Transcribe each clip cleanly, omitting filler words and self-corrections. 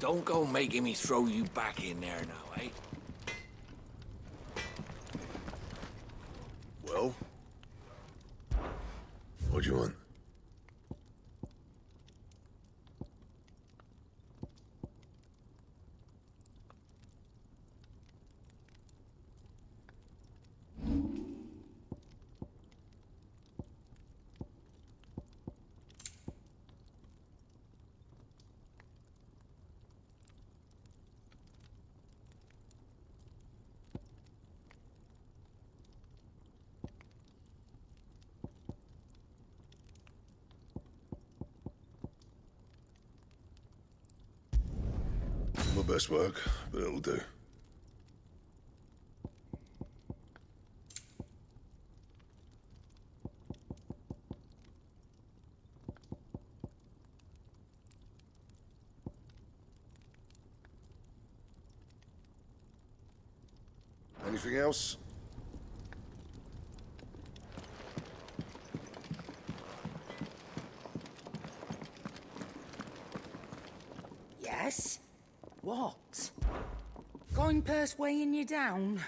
Don't go making me throw you back in there now, eh? Well? What do you want? My best work, but it'll do. Anything else? Yes? What? Going purse weighing you down?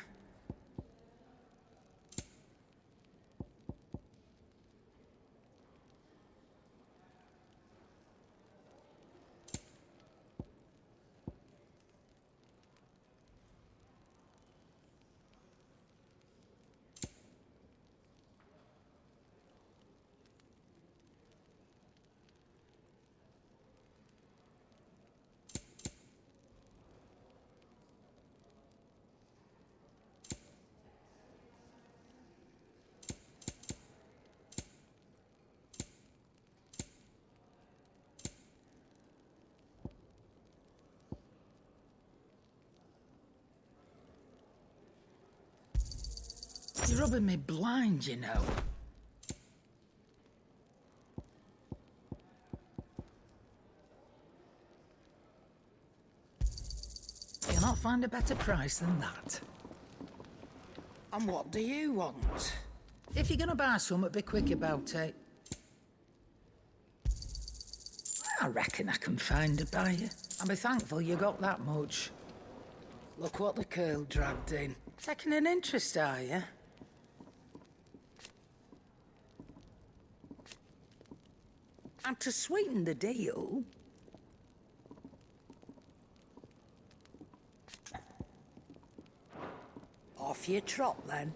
You're rubbing me blind, you know. You'll not find a better price than that. And what do you want? If you're gonna buy something, be quick about it. I reckon I can find a buyer. I'll be thankful you got that much. Look what the curl dragged in. Taking an interest, are you? And to sweeten the deal... Off you trot, then.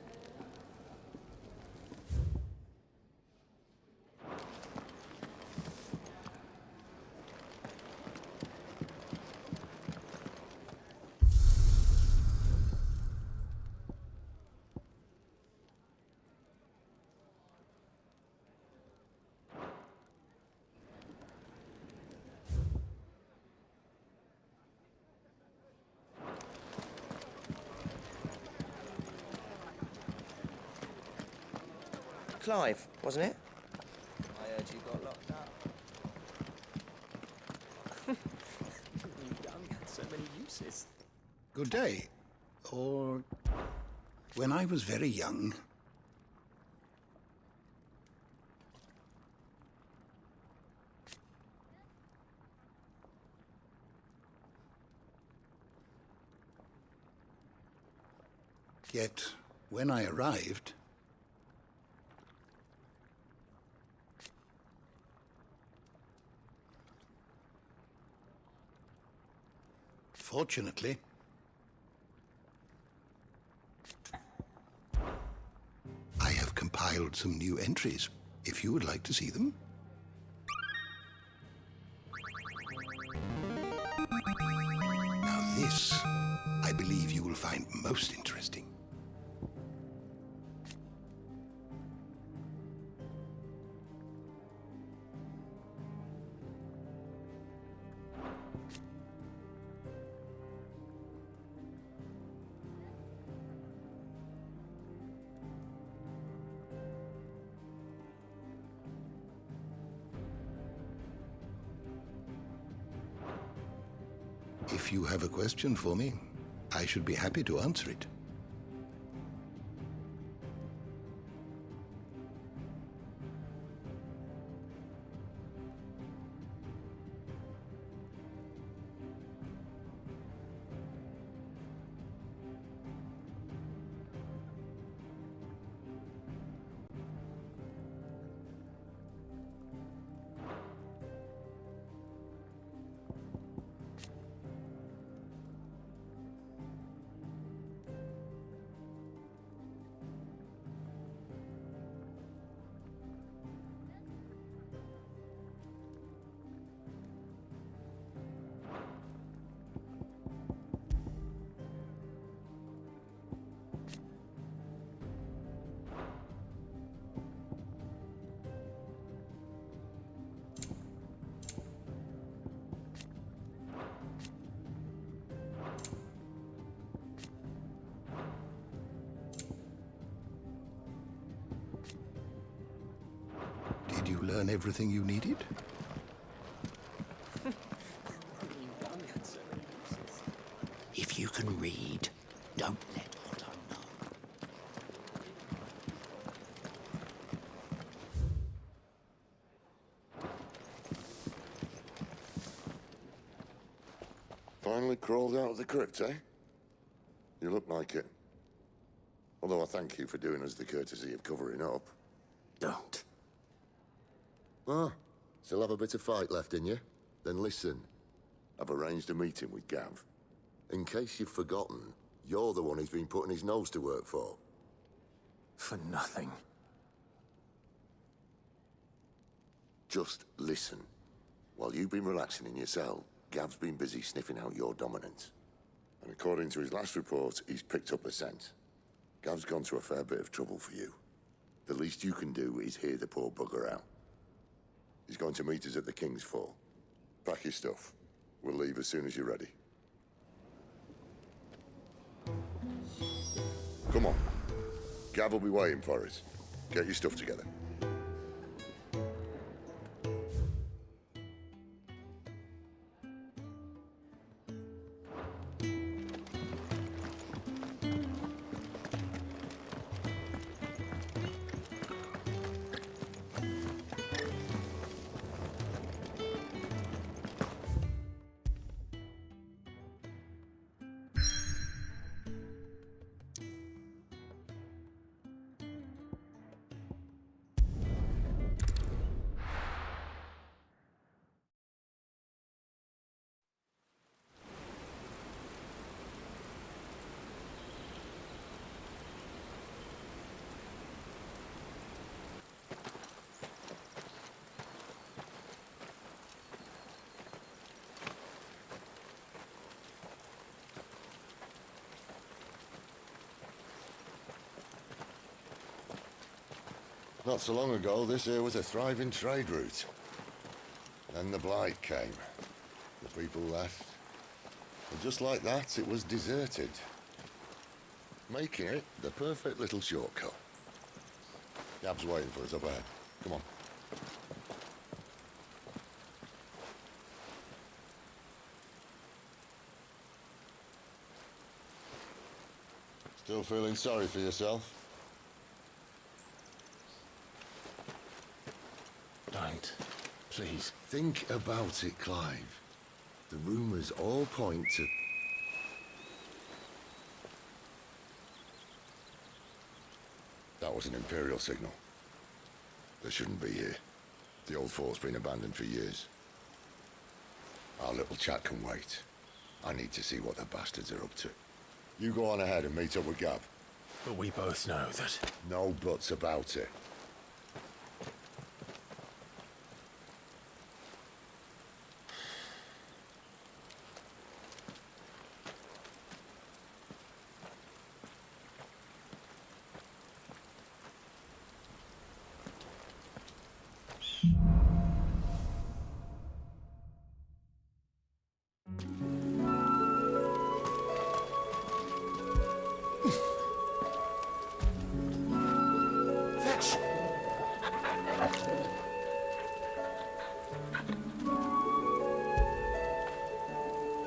Clive, wasn't it? I heard you got locked up. You young had so many uses. Good day. Or... when I was very young... Yet, when I arrived... Fortunately, I have compiled some new entries, if you would like to see them. Now this, I believe you will find most interesting. If you have a question for me, I should be happy to answer it. learn everything you needed? If you can read, don't let Otto know. Finally crawled out of the crypt, eh? You look like it. Although I thank you for doing us the courtesy of covering up. Don't. Ah, still have a bit of fight left in you? Then listen. I've arranged a meeting with Gav. In case you've forgotten, you're the one he's been putting his nose to work for. For nothing. Just listen. While you've been relaxing in your cell, Gav's been busy sniffing out your dominance. And according to his last report, he's picked up the scent. Gav's gone to a fair bit of trouble for you. The least you can do is hear the poor bugger out. He's going to meet us at the King's Fall. Pack your stuff. We'll leave as soon as you're ready. Come on. Gav will be waiting for us. Get your stuff together. Not so long ago, this here was a thriving trade route. Then the Blight came. The people left. And just like that, it was deserted. Making it the perfect little shortcut. Gav's waiting for us up ahead. Come on. Still feeling sorry for yourself? Don't. Please. Think about it, Clive. The rumors all point to... That was an Imperial signal. They shouldn't be here. The old fort's been abandoned for years. Our little chat can wait. I need to see what the bastards are up to. You go on ahead and meet up with Gav. But we both know that... No buts about it.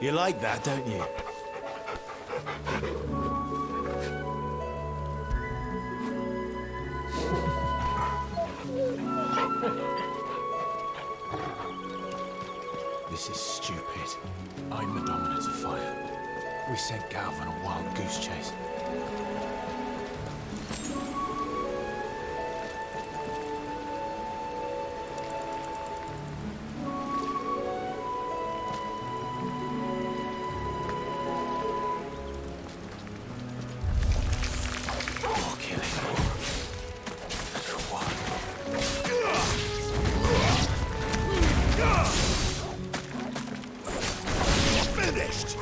You like that, don't you? This is stupid. I'm the dominant of fire. We sent Gav on a wild goose chase. Finished!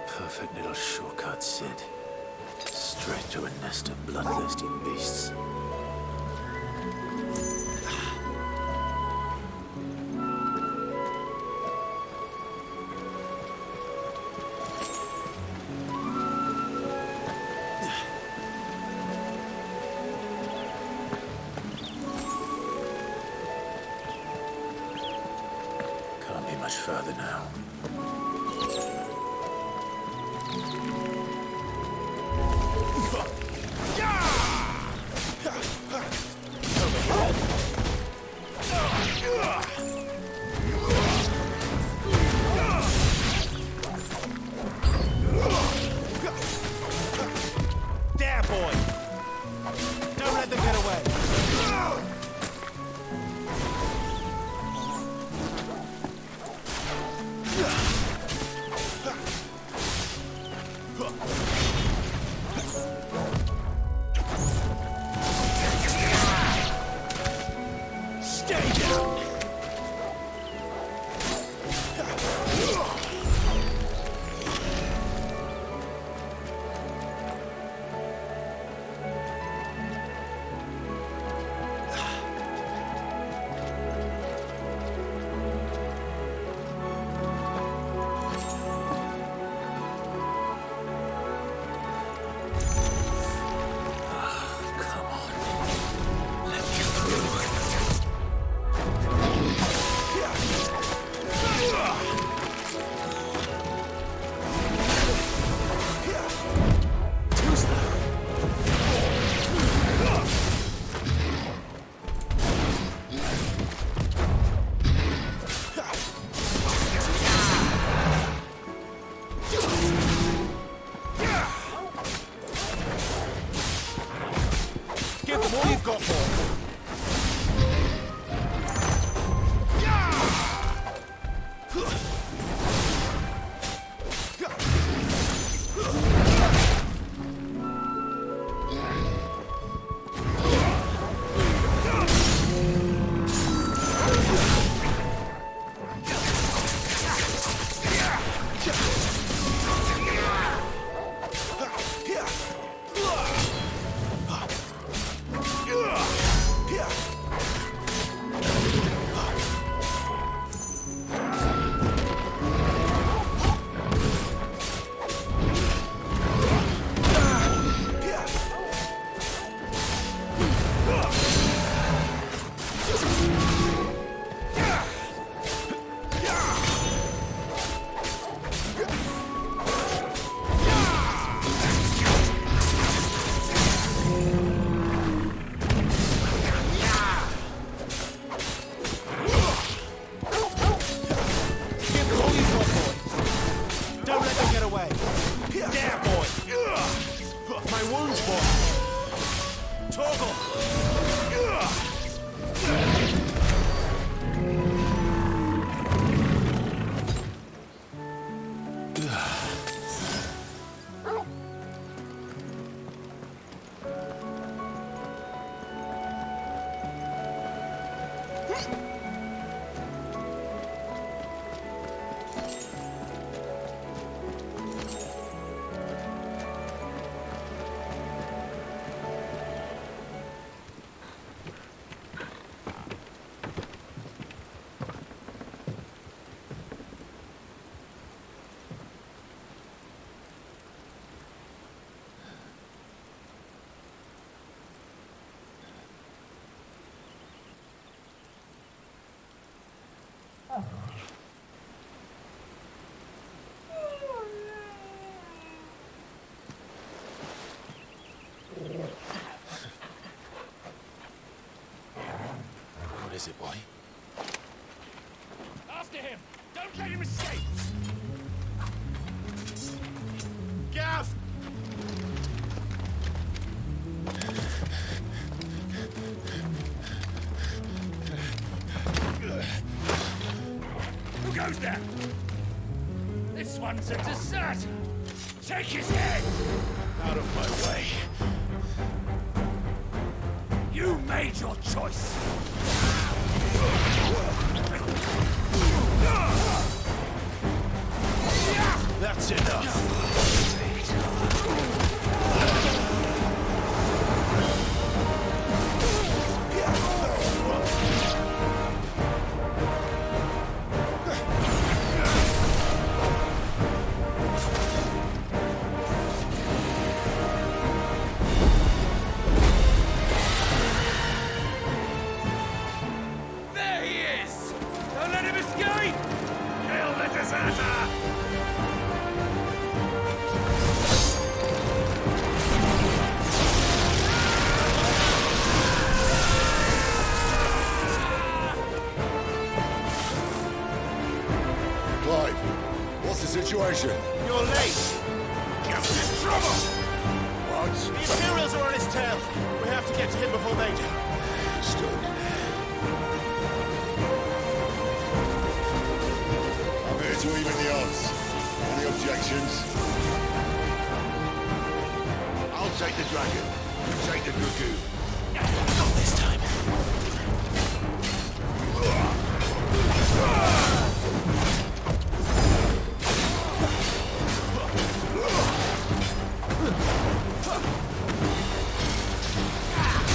perfect little shortcut, Sid. Straight to a nest of bloodthirsty beasts. Can't be much further now. There, boy! Don't let them get away! Stay down! Come on. Let me through. Too slow. Give them all you've got, boy! Give them all you've got, boy! Don't let them get away! There, boy! My wounds, boy! Toggle! What is it, boy? After him! Don't let him escape! Gav! Who goes there? This one's a deserter. Take his head! Out of my way. You made your choice. That's enough. Clive, what's the situation? You're late. Gav's in trouble! What? The Imperials are on his tail. We have to get to him before they do. Understood. I'm here to even the odds. Any objections? I'll take the dragon. You take the dragoon. Not this time.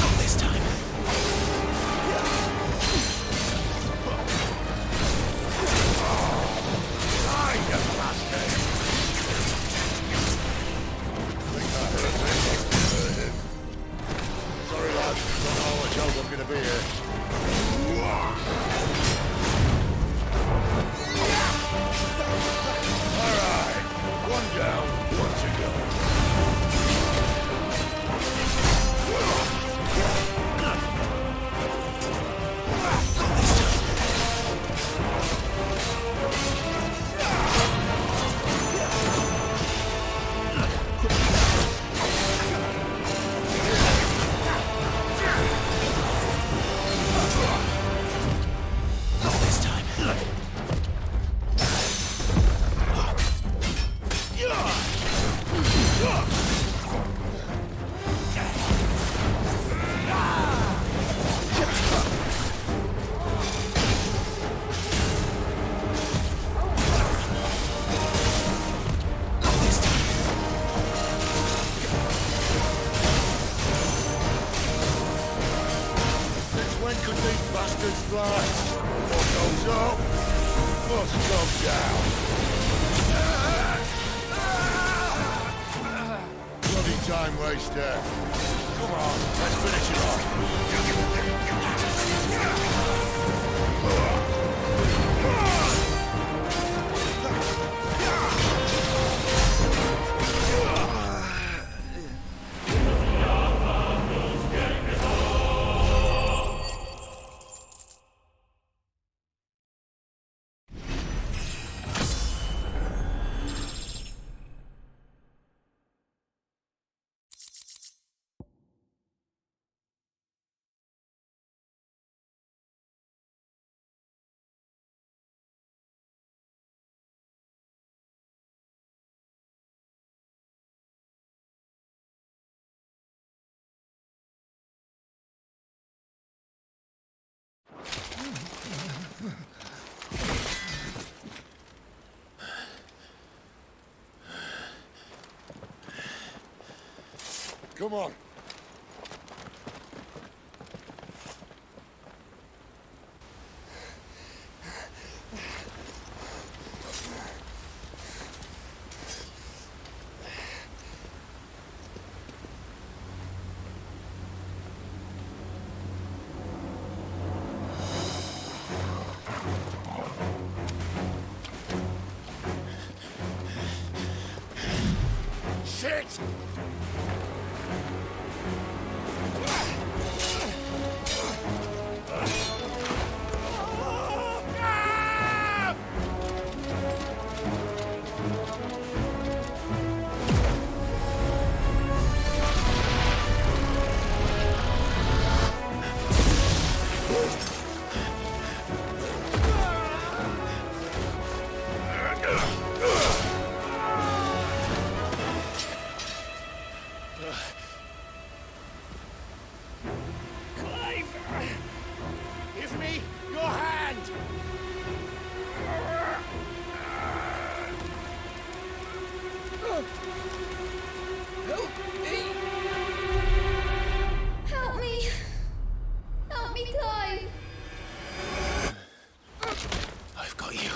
Not this time. Die, you bastard! Think I hurt him? Sorry, lad. Don't know how much help I'm gonna be here. All right. One down, one to go. Not this time. Not this time. Since when could these bastards fly? What goes up must come down. Bloody time waster. Come on, let's finish it off. Come on. Shit! Give me your hand! Help me! Help me, Clive! I've got you.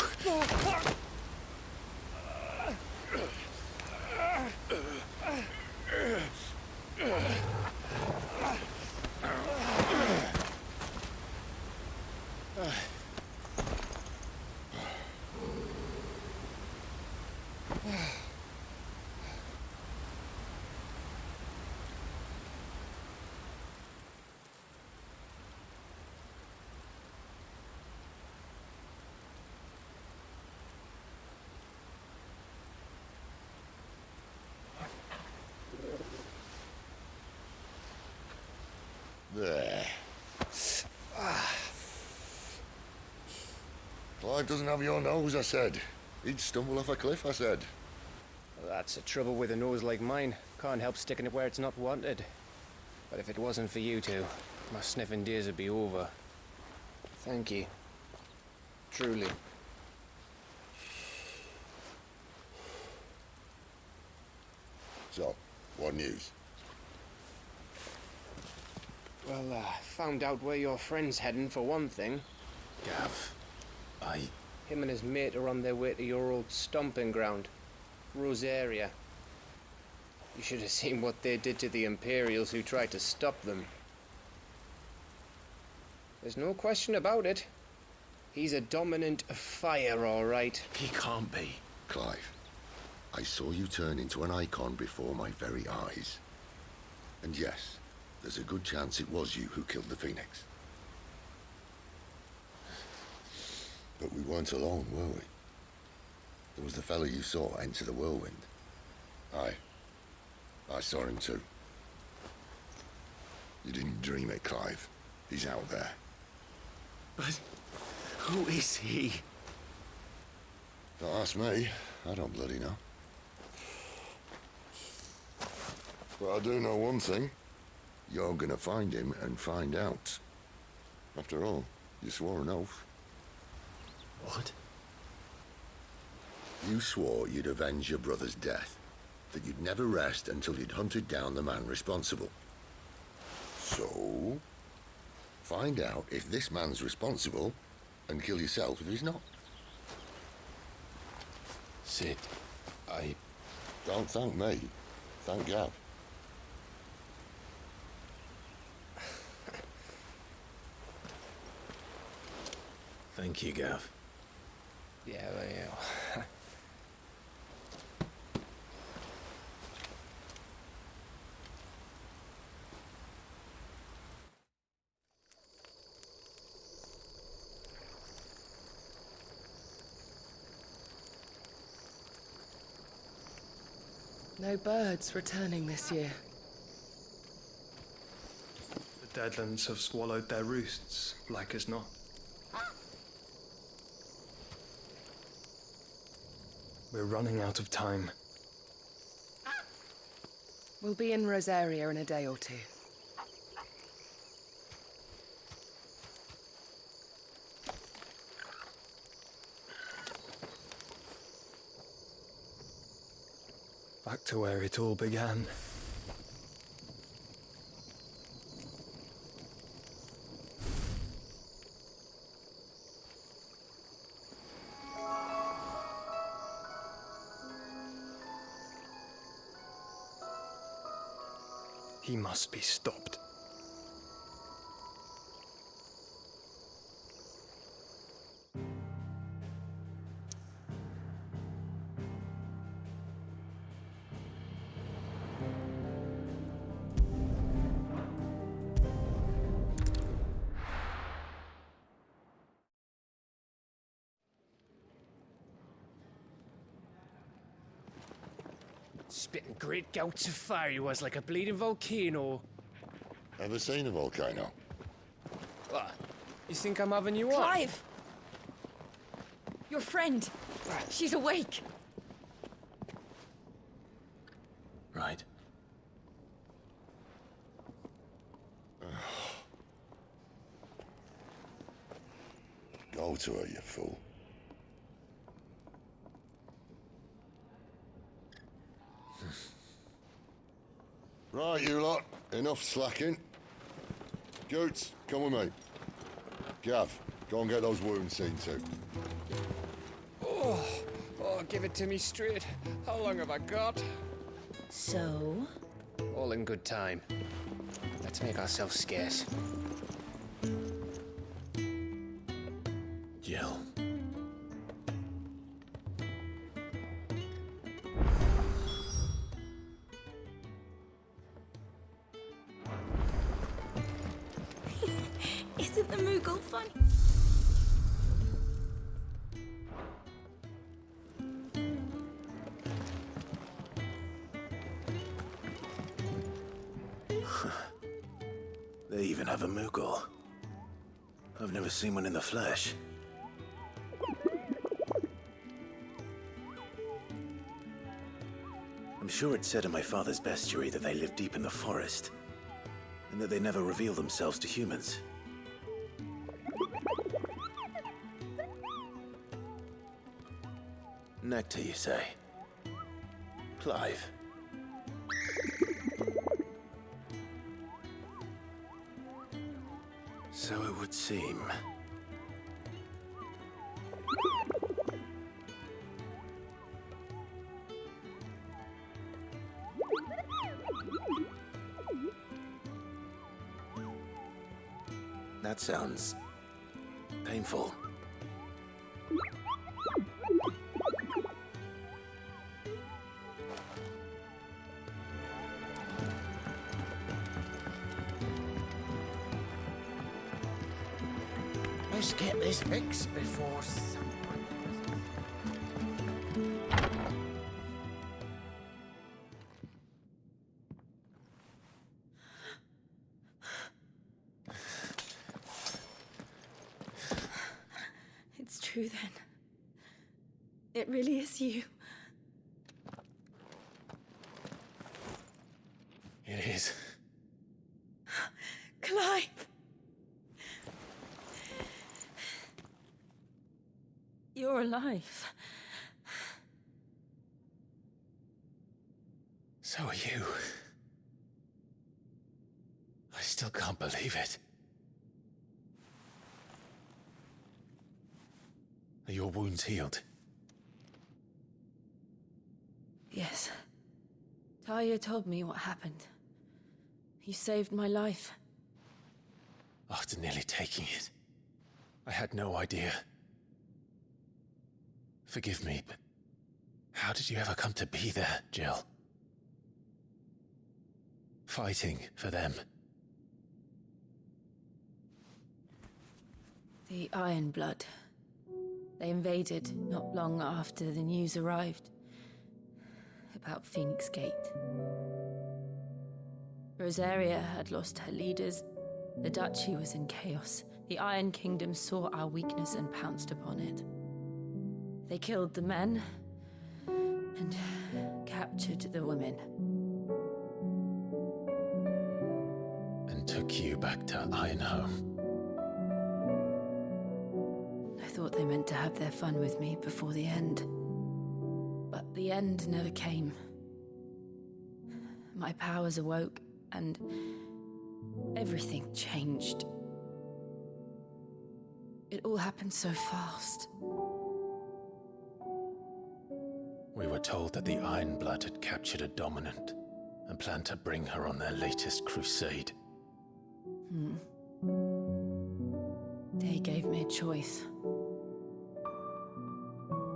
There. Clive doesn't have your nose, I said. He'd stumble off a cliff, I said. Well, that's the trouble with a nose like mine. Can't help sticking it where it's not wanted. But if it wasn't for you two, my sniffing days would be over. Thank you. Truly. So, what news? Well, found out where your friend's heading for one thing. Gav, Him and his mate are on their way to your old stomping ground, Rosaria. You should have seen what they did to the Imperials who tried to stop them. There's no question about it. He's a dominant of fire, all right. he can't be. Clive, I saw you turn into an icon before my very eyes. And yes, there's a good chance it was you who killed the Phoenix. But we weren't alone, were we? There was the fellow you saw enter the whirlwind. I saw him too. You didn't dream it, Clive. He's out there. But who is he? Don't ask me. I don't bloody know. But I do know one thing. You're gonna find him and find out. After all, you swore an oath. What? You swore you'd avenge your brother's death. That you'd never rest until you'd hunted down the man responsible. So, find out if this man's responsible and kill yourself if he's not. Sid, Don't thank me. Thank Gav. Thank you, Gav. Yeah, well. No birds returning this year. The Deadlands have swallowed their roosts, like as not. We're running out of time. We'll be in Rosaria in a day or two. Back to where it all began. He must be stopped. Spitting great gouts of fire he was, like a bleeding volcano. Ever seen a volcano? What? You think I'm having you on? Clive! Your friend. She's awake. Right. Go to her, you fool. Right, you lot. Enough slacking. Goots, come with me. Gav, go and get those wounds seen to. Oh, give it to me straight. How long have I got? So? All in good time. Let's make ourselves scarce. Jill. Isn't the Moogle fun? They even have a Moogle. I've never seen one in the flesh. I'm sure it said in my father's bestiary that they live deep in the forest, and that they never reveal themselves to humans. Nectar, you say? Clive. So it would seem. That sounds painful. Let's get this fixed before someone... It's true then. It really is you. It is. Clive! You're alive. So are you. I still can't believe it. Are your wounds healed? Yes. Talia told me what happened. You saved my life. After nearly taking it, I had no idea. Forgive me, but how did you ever come to be there, Jill? Fighting for them. The Iron Blood. They invaded not long after the news arrived about Phoenix Gate. Rosaria had lost her leaders. The Duchy was in chaos. The Iron Kingdom saw our weakness and pounced upon it. They killed the men and captured the women. And took you back to Ironhome. I thought they meant to have their fun with me before the end. But the end never came. My powers awoke, and everything changed. It all happened so fast. We were told that the Iron Blood had captured a dominant and planned to bring her on their latest crusade. They gave me a choice.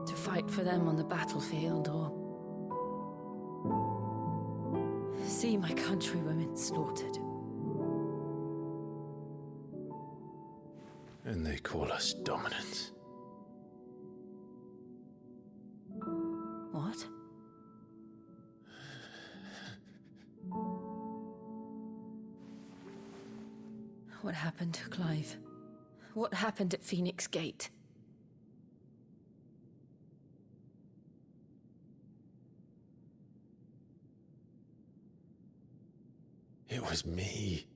To fight for them on the battlefield, or see my countrywomen slaughtered. And they call us dominants. What? What happened to Clive? What happened at Phoenix Gate? It was me.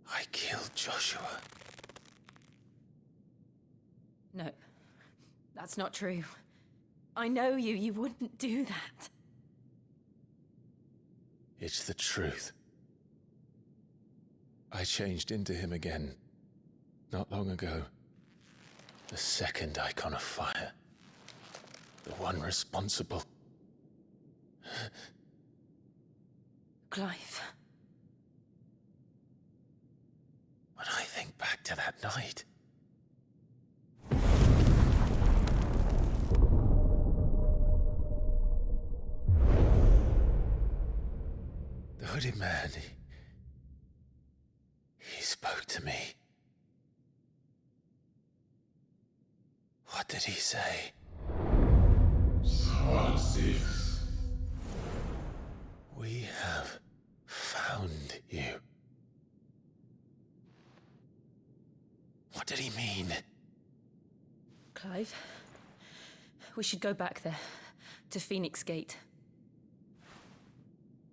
I killed Joshua. No, that's not true. I know you. You wouldn't do that. It's the truth. I changed into him again, not long ago. The second icon of fire. The one responsible. Clive. When I think back to that night... The hooded man, he spoke to me. What did he say? Part6. We have found you. What did he mean? Clive, we should go back there, to Phoenix Gate.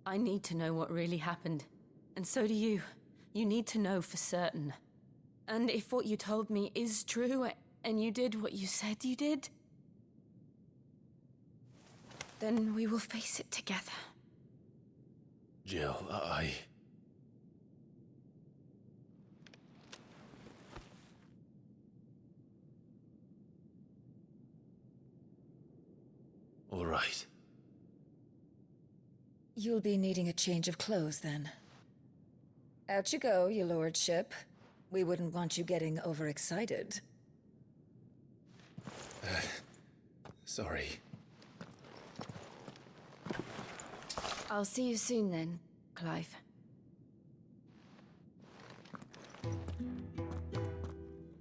I need to know what really happened, and so do you. You need to know for certain. And if what you told me is true, and you did what you said you did, then we will face it together. Jill, All right. You'll be needing a change of clothes, then. Out you go, your lordship. We wouldn't want you getting overexcited. Sorry. I'll see you soon then, Clive.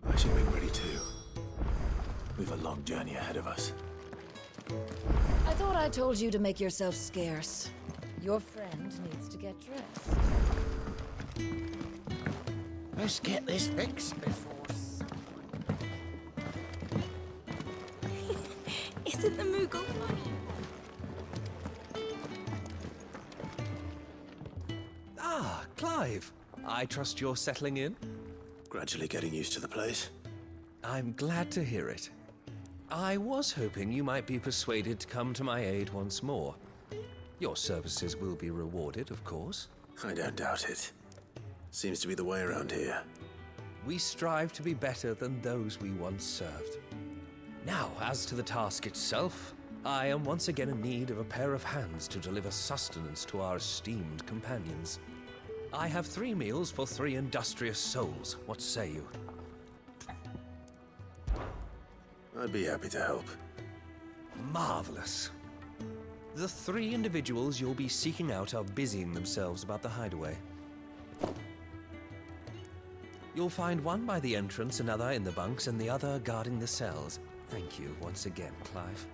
I should be ready too. We've a long journey ahead of us. I thought I told you to make yourself scarce. Your friend needs to get dressed. Let's get this fixed before... Isn't the Moogle funny? Ah, Clive. I trust you're settling in? Gradually getting used to the place. I'm glad to hear it. I was hoping you might be persuaded to come to my aid once more. Your services will be rewarded, of course. I don't doubt it. Seems to be the way around here. We strive to be better than those we once served. Now, as to the task itself, I am once again in need of a pair of hands to deliver sustenance to our esteemed companions. I have 3 meals for 3 industrious souls. What say you? I'd be happy to help. Marvelous. The 3 individuals you'll be seeking out are busying themselves about the hideaway. You'll find one by the entrance, another in the bunks, and the other guarding the cells. Thank you once again, Clive.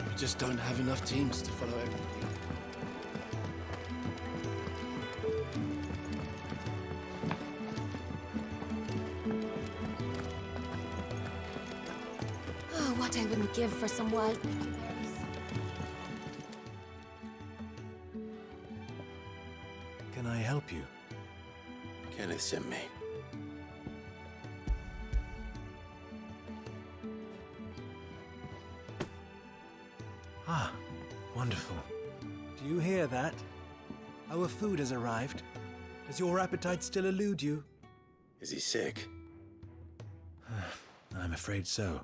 We just don't have enough teams to follow everything. Oh, what I wouldn't give for some wild berries. Can I help you? Kenneth sent me. Ah, wonderful. Do you hear that? Our food has arrived. Does your appetite still elude you? Is he sick? I'm afraid so.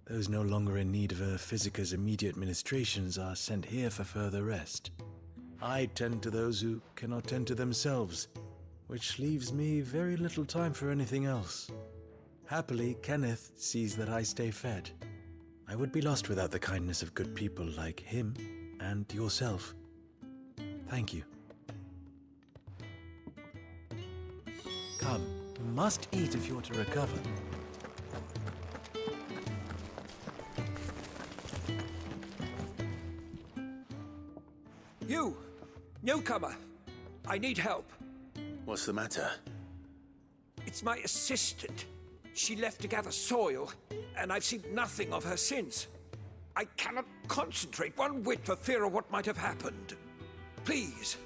Those no longer in need of a Physica's immediate ministrations are sent here for further rest. I tend to those who cannot tend to themselves, which leaves me very little time for anything else. Happily, Kenneth sees that I stay fed. I would be lost without the kindness of good people like him and yourself. Thank you. Come, you must eat if you're to recover. You! Newcomer! I need help. What's the matter? It's my assistant. She left to gather soil, and I've seen nothing of her since. I cannot concentrate one whit for fear of what might have happened. Please,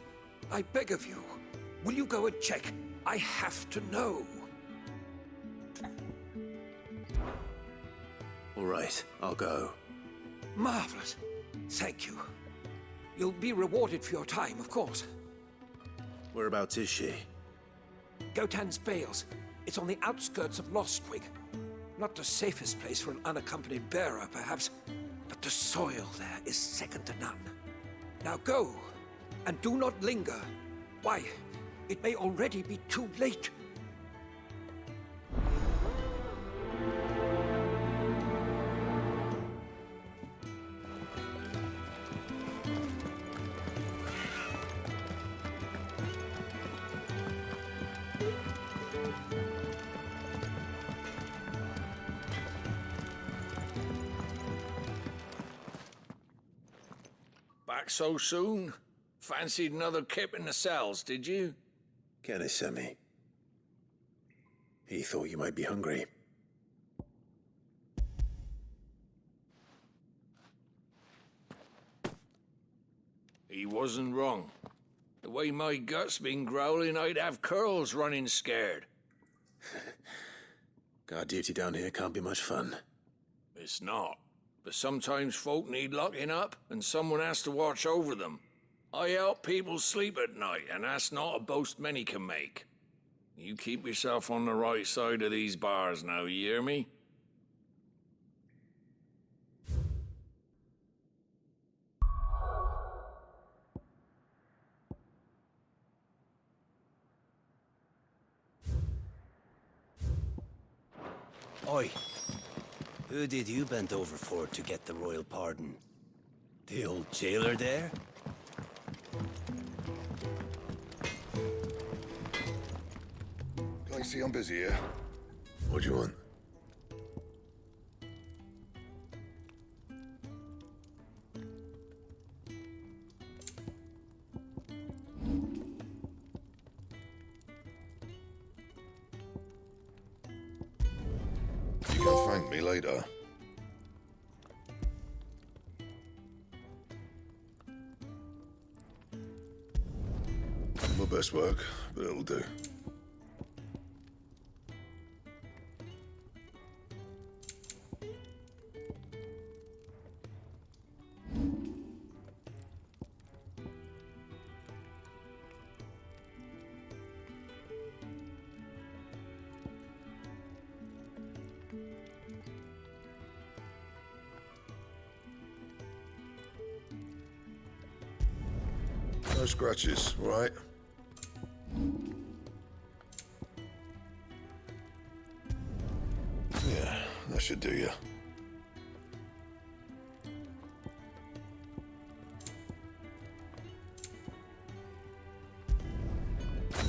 I beg of you, will you go and check? I have to know. All right, I'll go. Marvelous. Thank you. You'll be rewarded for your time, of course. Whereabouts is she? Gotan's Bales. It's on the outskirts of Lostwig. Not the safest place for an unaccompanied bearer, perhaps, but the soil there is second to none. Now go, and do not linger. Why, it may already be too late. Back so soon? Fancied another kip in the cells, did you? Kenneth sent me. He thought you might be hungry. He wasn't wrong. The way my gut's been growling, I'd have curls running scared. Guard duty down here can't be much fun. It's not. But sometimes folk need locking up, and someone has to watch over them. I help people sleep at night, and that's not a boast many can make. You keep yourself on the right side of these bars now, you hear me? Oi. Who did you bend over for to get the royal pardon? The old jailer there? Can I see I'm busy here? What do you want? You can thank me later. My best work, but it'll do. No scratches, right? Yeah, that should do you.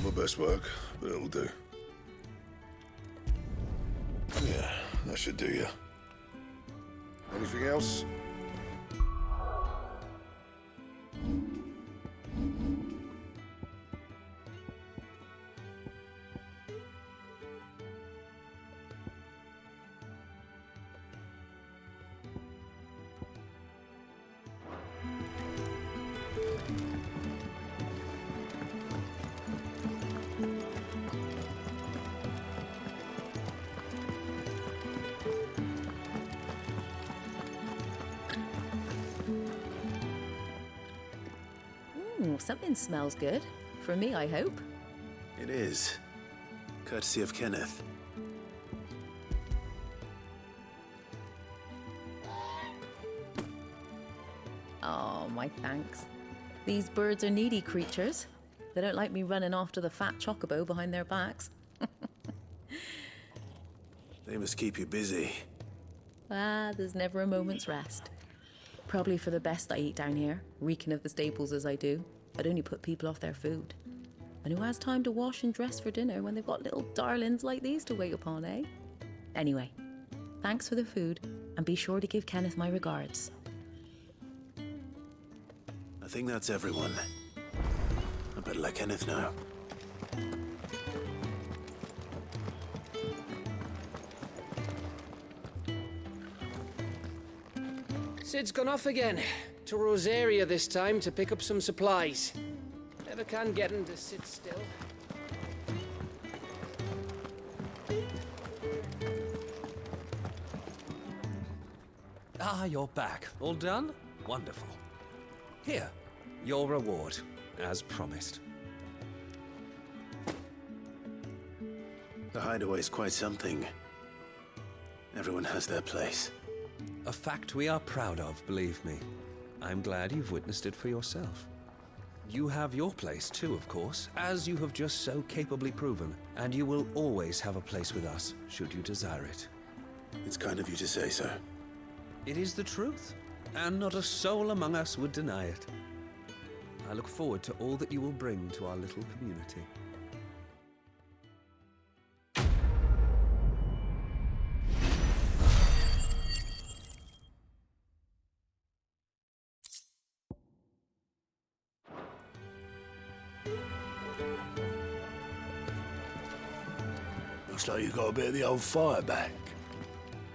My best work, but it'll do. Yeah, that should do you. Anything else? Something smells good. For me, I hope. It is. Courtesy of Kenneth. Oh, my thanks. These birds are needy creatures. They don't like me running after the fat chocobo behind their backs. They must keep you busy. There's never a moment's rest. Probably for the best I eat down here, reeking of the staples as I do. I'd only put people off their food. And who has time to wash and dress for dinner when they've got little darlings like these to wait upon, eh? Anyway, thanks for the food, and be sure to give Kenneth my regards. I think that's everyone. I better let Kenneth know. Sid's gone off again. To Rosaria this time to pick up some supplies. Never can get him to sit still. Ah, you're back. All done? Wonderful. Here, your reward, as promised. The hideaway's quite something. Everyone has their place. A fact we are proud of, believe me. I'm glad you've witnessed it for yourself. You have your place too, of course, as you have just so capably proven, and you will always have a place with us, should you desire it. It's kind of you to say so. It is the truth, and not a soul among us would deny it. I look forward to all that you will bring to our little community. Looks like you got a bit of the old fire back.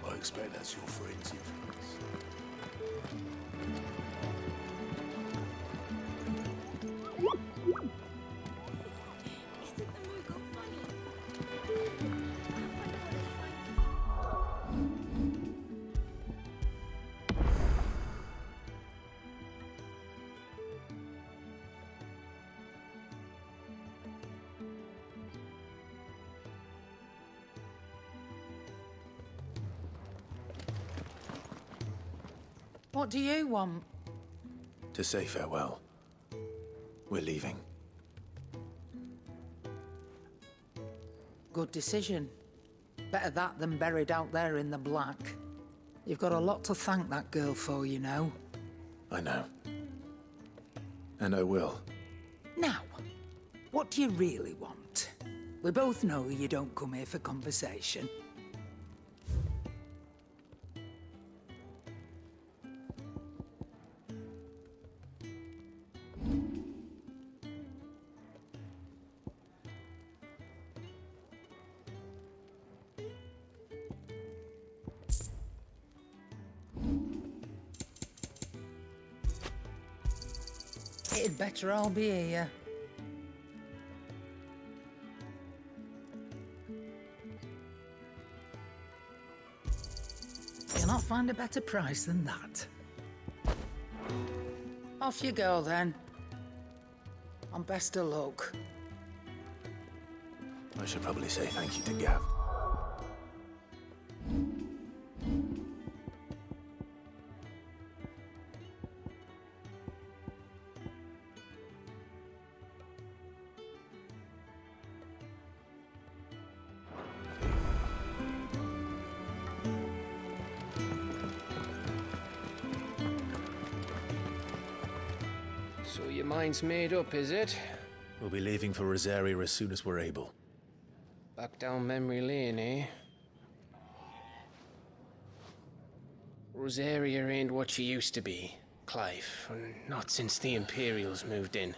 I expect that's your friend's influence. What do you want? To say farewell. We're leaving. Good decision. Better that than buried out there in the black. You've got a lot to thank that girl for, you know. I know. And I will. Now, what do you really want? We both know you don't come here for conversation. It'd better all be here. You'll not find a better price than that. Off you go, then. And best of luck. I should probably say thank you to Gav. So your mind's made up, is it? We'll be leaving for Rosaria as soon as we're able. Back down memory lane, eh? Rosaria ain't what she used to be, Clive. Not since the Imperials moved in.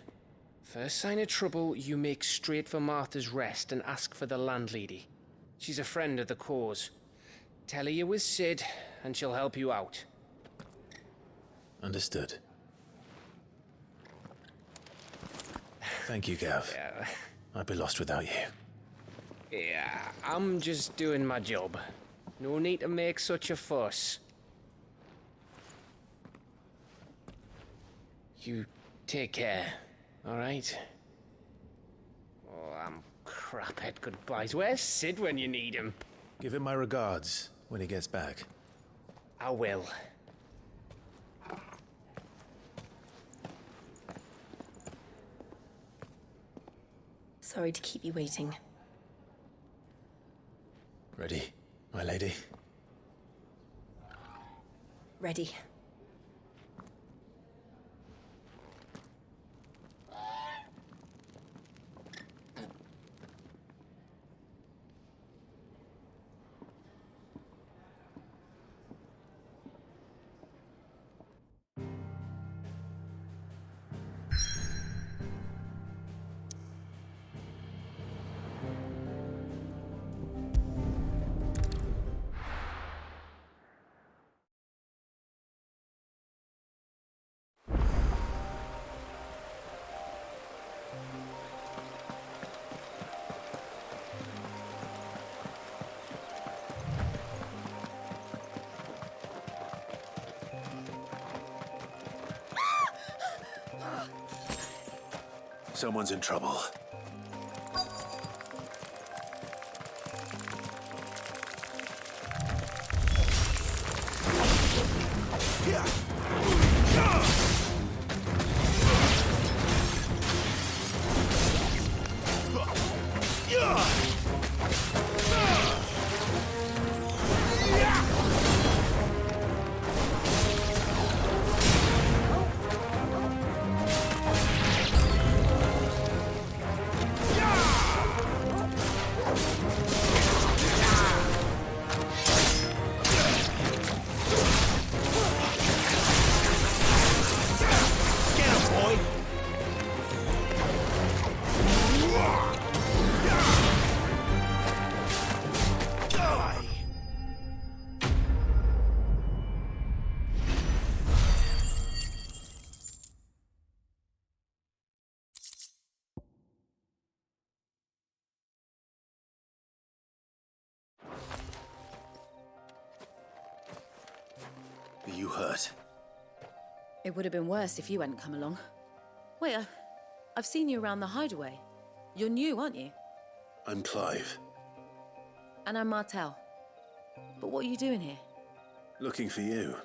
First sign of trouble, you make straight for Martha's Rest and ask for the landlady. She's a friend of the cause. Tell her you're with Sid, and she'll help you out. Understood. Thank you, Gav. Yeah. I'd be lost without you. Yeah, I'm just doing my job. No need to make such a fuss. You take care, all right? Oh, I'm crap at goodbyes. Where's Sid when you need him? Give him my regards when he gets back. I will. Sorry to keep you waiting. Ready, my lady? Ready. Someone's in trouble. Are you hurt? It would have been worse if you hadn't come along. Wait, I've seen you around the hideaway. You're new, aren't you? I'm Clive. And I'm Martel. But what are you doing here? Looking for you.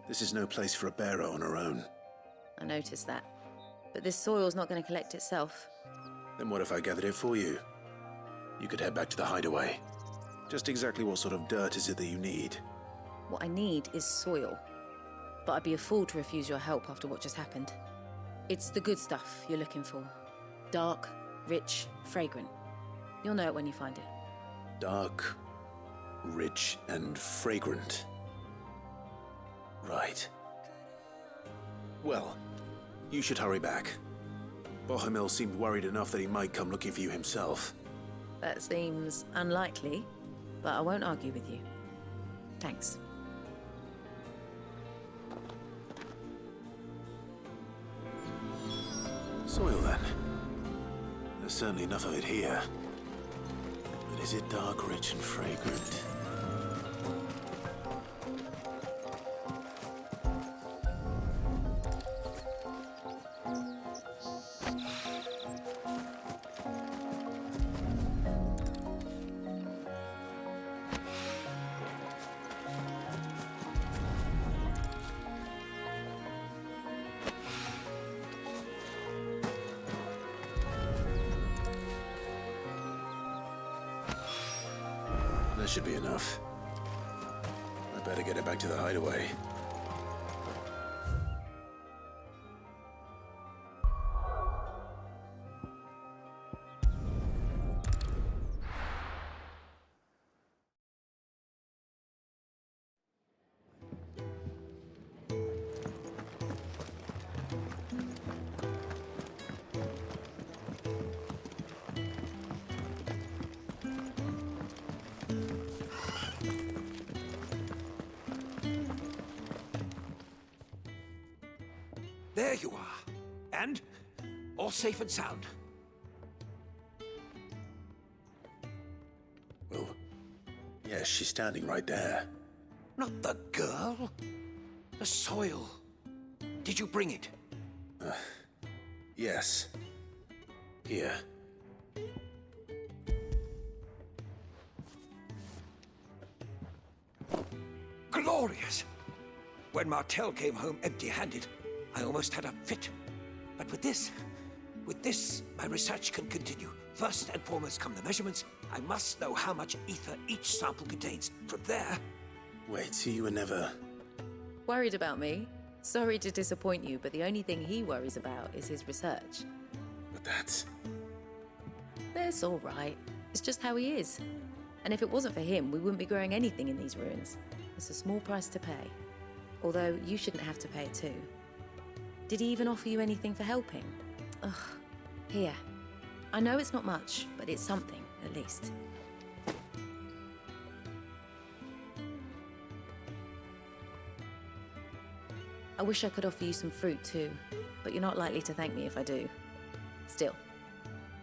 This is no place for a bearer on her own. I noticed that. But this soil's not going to collect itself. Then what if I gathered it for you? You could head back to the hideaway. Just exactly what sort of dirt is it that you need? What I need is soil. But I'd be a fool to refuse your help after what just happened. It's the good stuff you're looking for. Dark, rich, fragrant. You'll know it when you find it. Dark, rich, and fragrant. Right. Well, you should hurry back. Bohemil seemed worried enough that he might come looking for you himself. That seems unlikely, but I won't argue with you. Thanks. Soil, then. There's certainly enough of it here. But is it dark, rich, and fragrant? That should be enough. I better get it back to the hideaway. There you are. And all safe and sound. Well, yes, she's standing right there. Not the girl. The soil. Did you bring it? Yes. Here. Glorious! When Martel came home empty-handed, I almost had a fit. But with this, my research can continue. First and foremost come the measurements. I must know how much ether each sample contains. From there... Wait, so you were never... Worried about me? Sorry to disappoint you, but the only thing he worries about is his research. But that's... It's all right. It's just how he is. And if it wasn't for him, we wouldn't be growing anything in these ruins. It's a small price to pay. Although, you shouldn't have to pay it too. Did he even offer you anything for helping? Ugh. Here. I know it's not much, but it's something, at least. I wish I could offer you some fruit too, but you're not likely to thank me if I do. Still,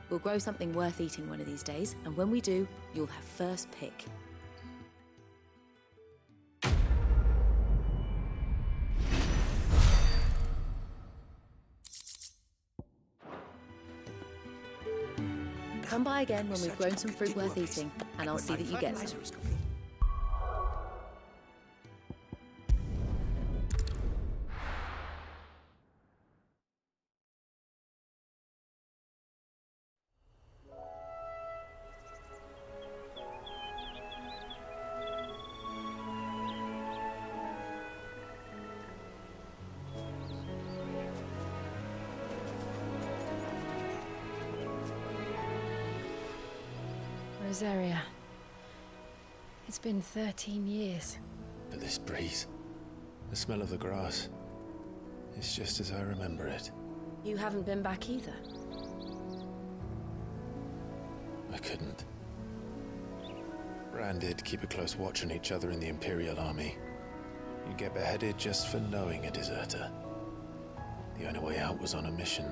we'll grow something worth eating one of these days, and when we do, you'll have first pick. Come by again when we've grown some fruit worth eating, and I'll see that you get some. Rosaria. It's been 13 years. But this breeze, the smell of the grass, it's just as I remember it. You haven't been back either. I couldn't. Bran did keep a close watch on each other in the Imperial Army. You'd get beheaded just for knowing a deserter. The only way out was on a mission.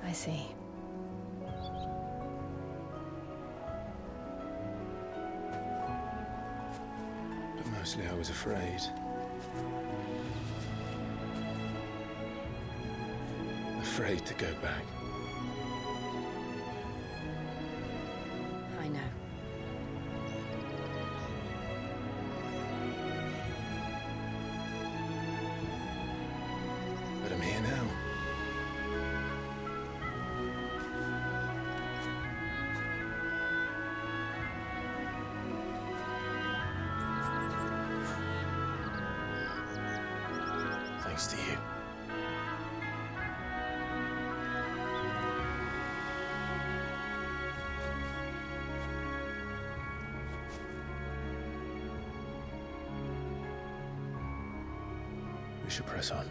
I see. Mostly I was afraid. Afraid to go back. I know. But I'm here now. Thanks to you. We should press on.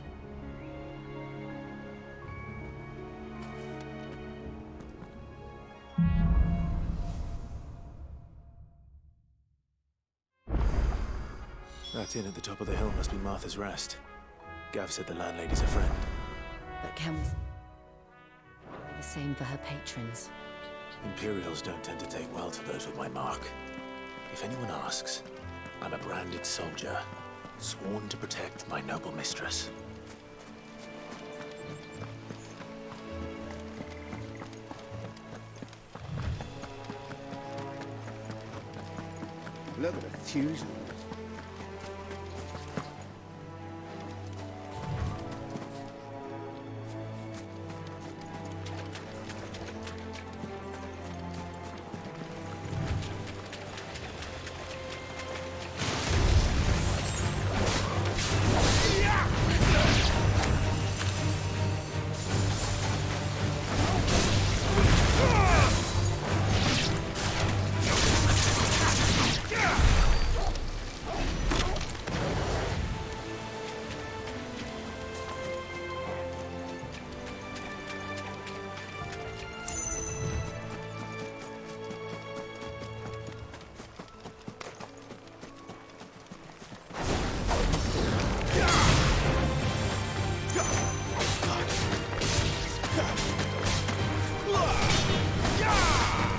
That inn at the top of the hill must be Martha's Rest. Gav said the landlady's a friend. But can we... the same for her patrons? Imperials don't tend to take well to those with my mark. If anyone asks, I'm a branded soldier, sworn to protect my noble mistress. Look at the fuse.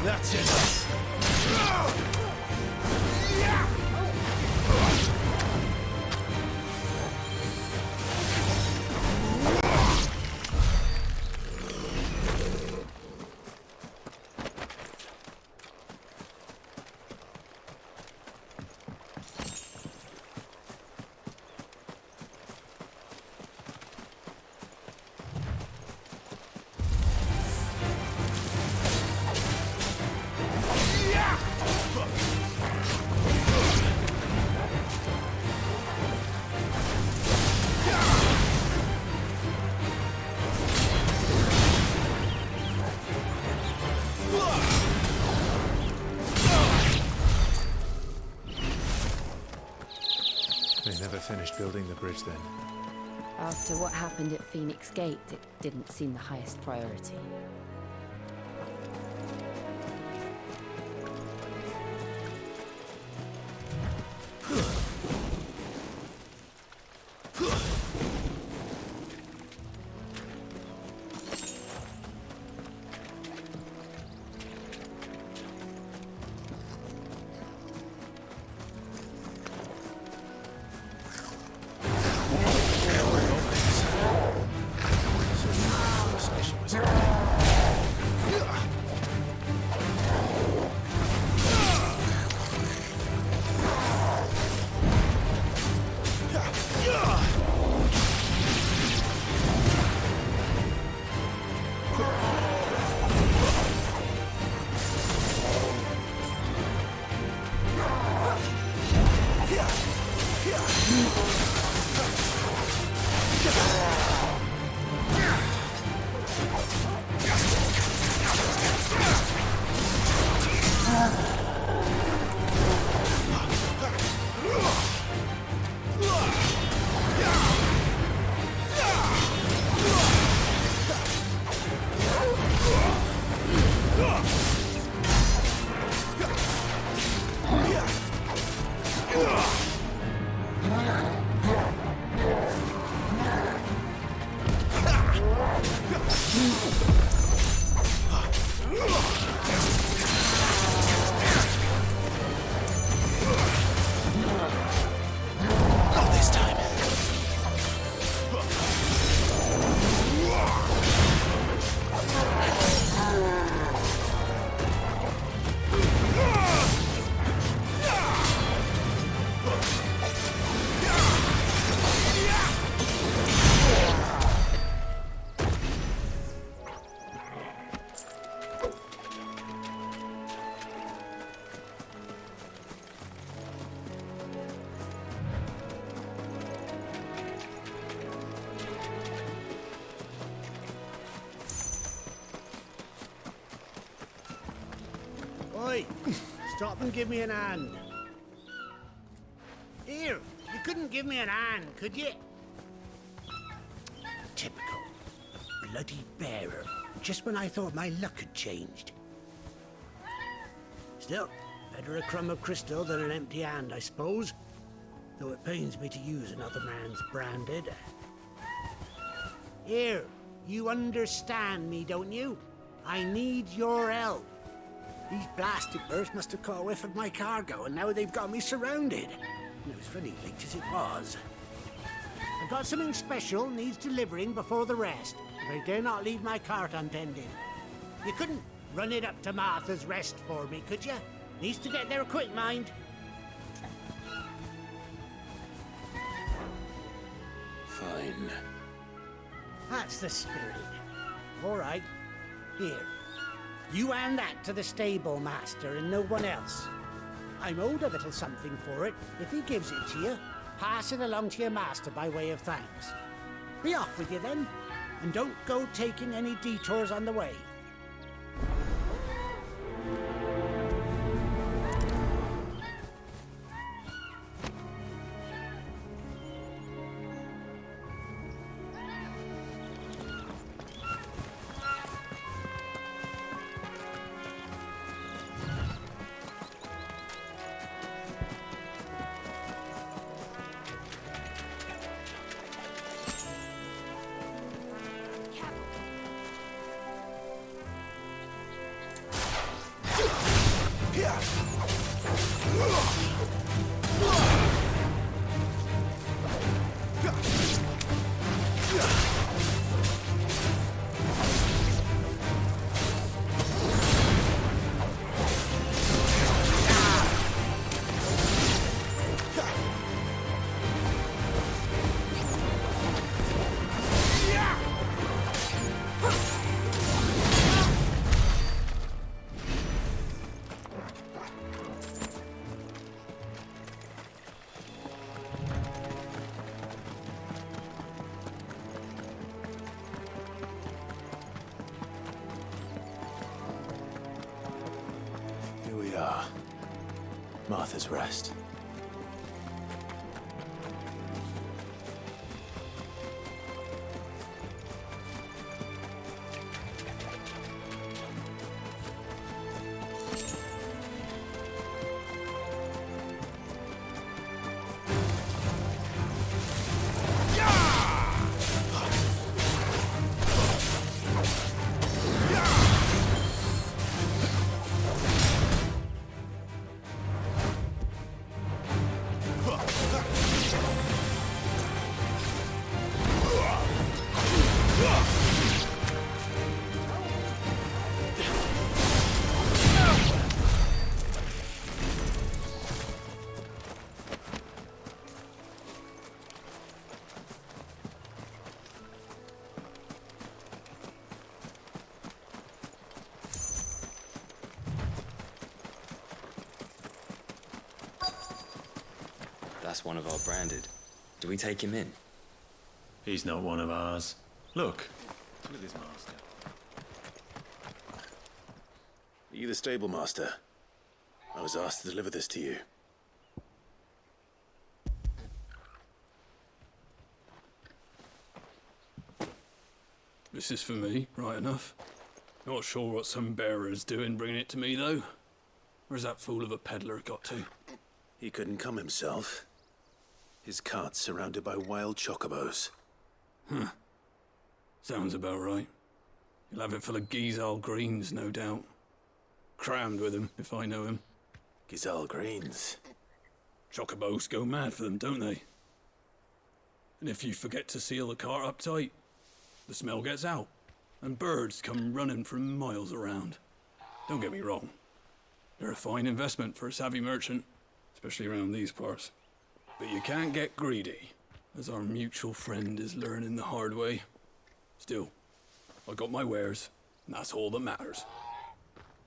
That's it. They never finished building the bridge then. After what happened at Phoenix Gate, it didn't seem the highest priority. Oi! Stop and give me an hand. Here, you couldn't give me an hand, could you? Typical. A bloody bearer. Just when I thought my luck had changed. Still, better a crumb of crystal than an empty hand, I suppose. Though it pains me to use another man's branded. Here, you understand me, don't you? I need your help. These blasted birds must have caught a whiff of my cargo, and now they've got me surrounded. And it was funny, late as it was. I've got something special needs delivering before the rest, but I dare not leave my cart untended. You couldn't run it up to Martha's Rest for me, could you? Needs to get there quick, mind. Fine. That's the spirit. All right. Here. You hand that to the stable master and no one else. I'm owed a little something for it. If he gives it to you, pass it along to your master by way of thanks. Be off with you then, and don't go taking any detours on the way. Martha's Rest. That's one of our branded. Do we take him in? He's not one of ours. Look at this master. Are you the stable master? I was asked to deliver this to you. This is for me, right enough. Not sure what some bearer's doing bringing it to me, though. Where's that fool of a peddler got to? He couldn't come himself. His cart's surrounded by wild chocobos. Huh. Sounds about right. He'll have it full of Gizal greens, no doubt. Crammed with them, if I know him. Gizal greens? Chocobos go mad for them, don't they? And if you forget to seal the cart up tight, the smell gets out, and birds come running from miles around. Don't get me wrong. They're a fine investment for a savvy merchant, especially around these parts. But you can't get greedy, as our mutual friend is learning the hard way. Still, I got my wares, and that's all that matters.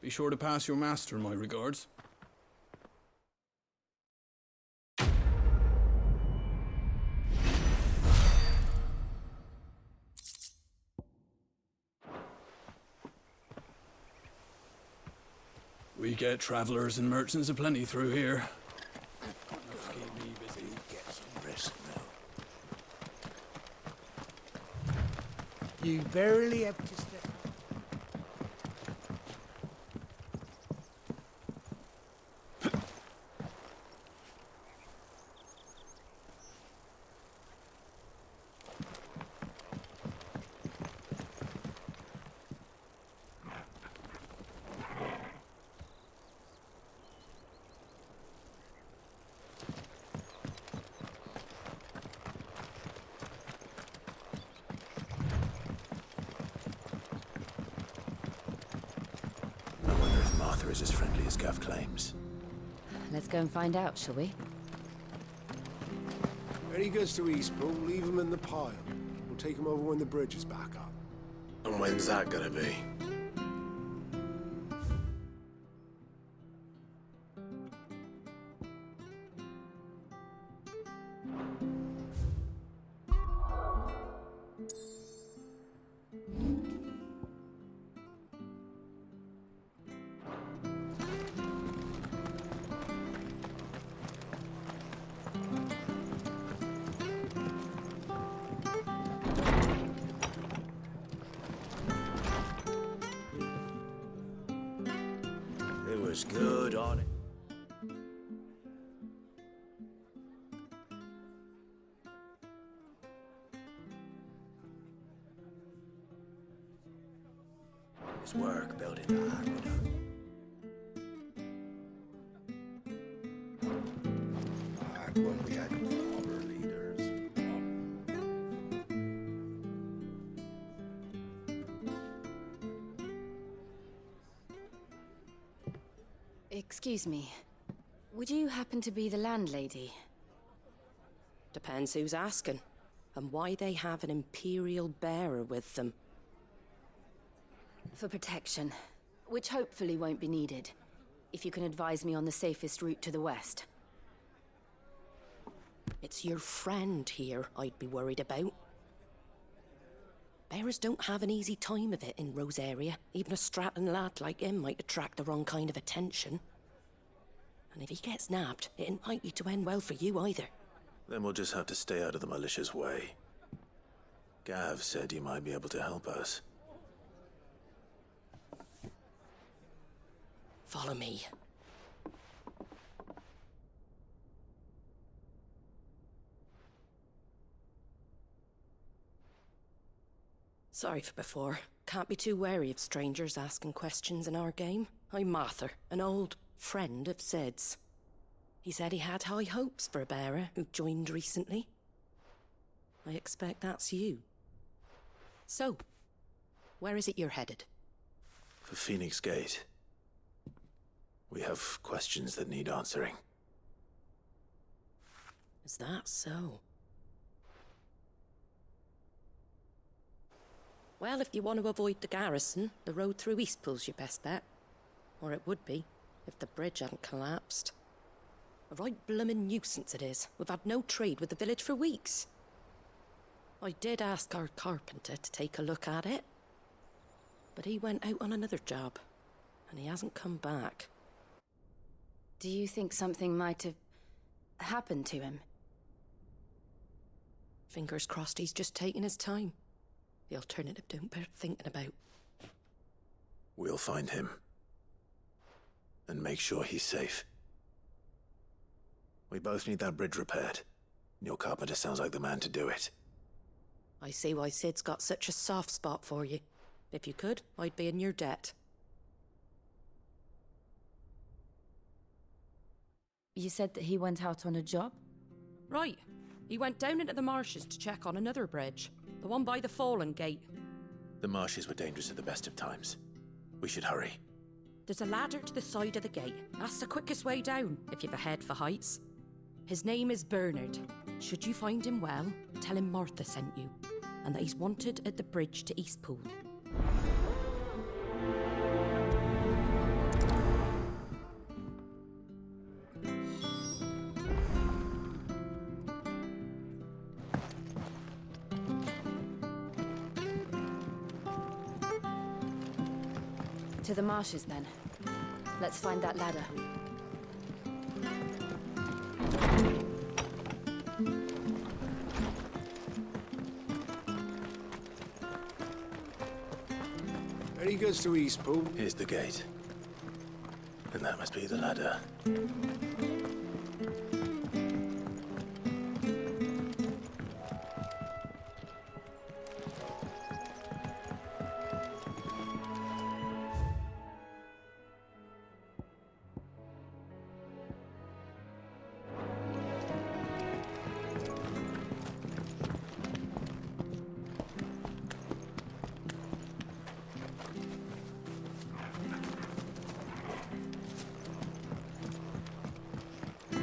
Be sure to pass your master my regards. We get travellers and merchants aplenty through here. Enough to keep me busy. Get some rest now. You barely have to step. Is as friendly as Gav claims. Let's go and find out, shall we? When he gets to Eastpool, leave him in the pile. We'll take him over when the bridge is back up. And when's that gonna be? Good on it. It's work building the aqueduct. Back when we had robber leaders. Excuse me. Would you happen to be the landlady? Depends who's asking, and why they have an Imperial bearer with them. For protection, which hopefully won't be needed. If you can advise me on the safest route to the west. It's your friend here I'd be worried about. Bearers don't have an easy time of it in Rosaria. Even a Stratton lad like him might attract the wrong kind of attention. And if he gets nabbed, it ain't likely to end well for you either. Then we'll just have to stay out of the malicious way. Gav said he might be able to help us. Follow me. Sorry for before. Can't be too wary of strangers asking questions in our game. I'm Martha, an old friend of Sid's. He said he had high hopes for a bearer who joined recently. I expect that's you. So, where is it you're headed? For Phoenix Gate. We have questions that need answering. Is that so? Well, if you want to avoid the garrison, the road through Eastpool's your best bet. Or it would be, if the bridge hadn't collapsed. A right bloomin' nuisance it is. We've had no trade with the village for weeks. I did ask our carpenter to take a look at it. But he went out on another job, and he hasn't come back. Do you think something might have happened to him? Fingers crossed he's just taking his time. The alternative don't bear thinking about. We'll find him. And make sure he's safe. We both need that bridge repaired. Your carpenter sounds like the man to do it. I see why Sid's got such a soft spot for you. If you could, I'd be in your debt. You said that he went out on a job? Right. He went down into the marshes to check on another bridge. The one by the Fallen Gate. The marshes were dangerous at the best of times. We should hurry. There's a ladder to the side of the gate. That's the quickest way down, if you've a head for heights. His name is Bernard. Should you find him well, tell him Martha sent you, and that he's wanted at the bridge to Eastpool. To the marshes, then. Let's find that ladder. Where he goes to Eastpool? Here's the gate. And that must be the ladder.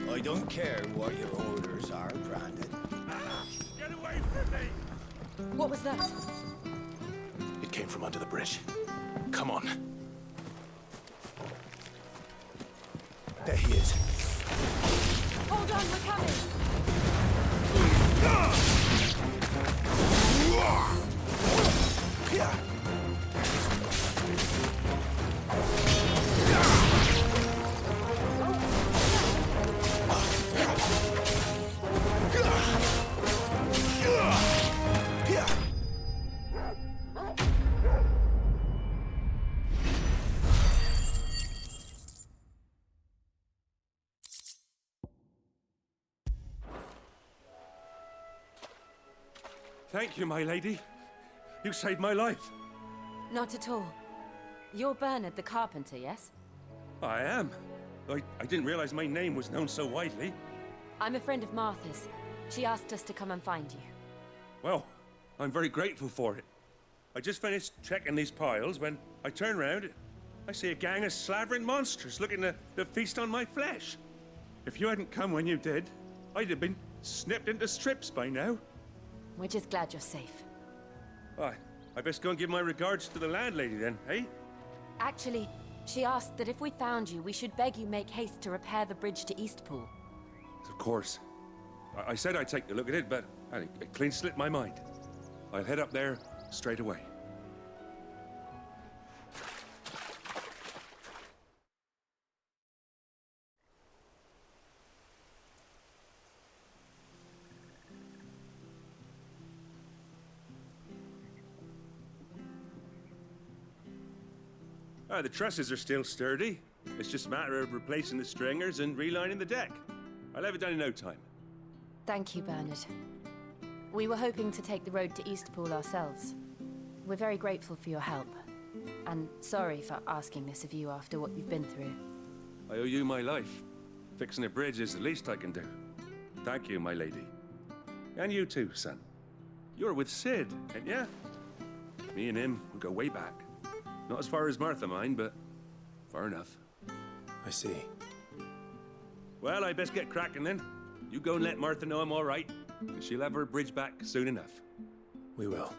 I don't care what your orders are, Brandon. Get away from me! What was that? It came from under the bridge. Come on. There he is. Hold on, we're coming! Thank you, my lady. You saved my life. Not at all. You're Bernard the carpenter, yes? I am. I didn't realize my name was known so widely. I'm a friend of Martha's. She asked us to come and find you. Well, I'm very grateful for it. I just finished checking these piles when I turn round. I see a gang of slavering monsters looking to feast on my flesh. If you hadn't come when you did, I'd have been snipped into strips by now. We're just glad you're safe. I best go and give my regards to the landlady then, eh? Actually, she asked that if we found you, we should beg you make haste to repair the bridge to Eastpool. Of course. I said I'd take a look at it, but it clean slipped my mind. I'll head up there straight away. The trusses are still sturdy. It's just a matter of replacing the stringers and relining the deck. I'll have it done in no time. Thank you, Bernard. We were hoping to take the road to Eastpool ourselves. We're very grateful for your help. And sorry for asking this of you after what you've been through. I owe you my life. Fixing a bridge is the least I can do. Thank you, my lady. And you too, son. You're with Sid, ain't ya? Me and him, we go way back. Not as far as Martha, mind, but far enough. I see. Well, I best get cracking then. You go and let Martha know I'm all right, and she'll have her bridge back soon enough. We will.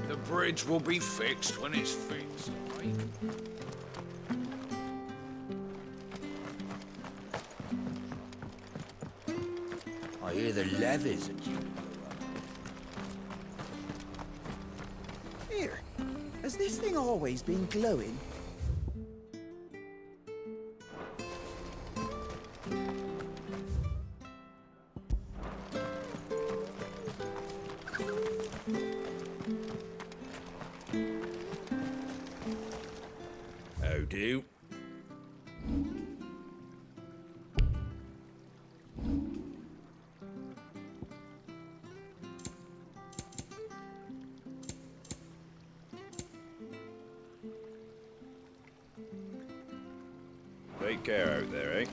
The bridge will be fixed when it's fixed, right? I hear the levies are due to go up. Here, has this thing always been glowing? How do? Take care out there, eh?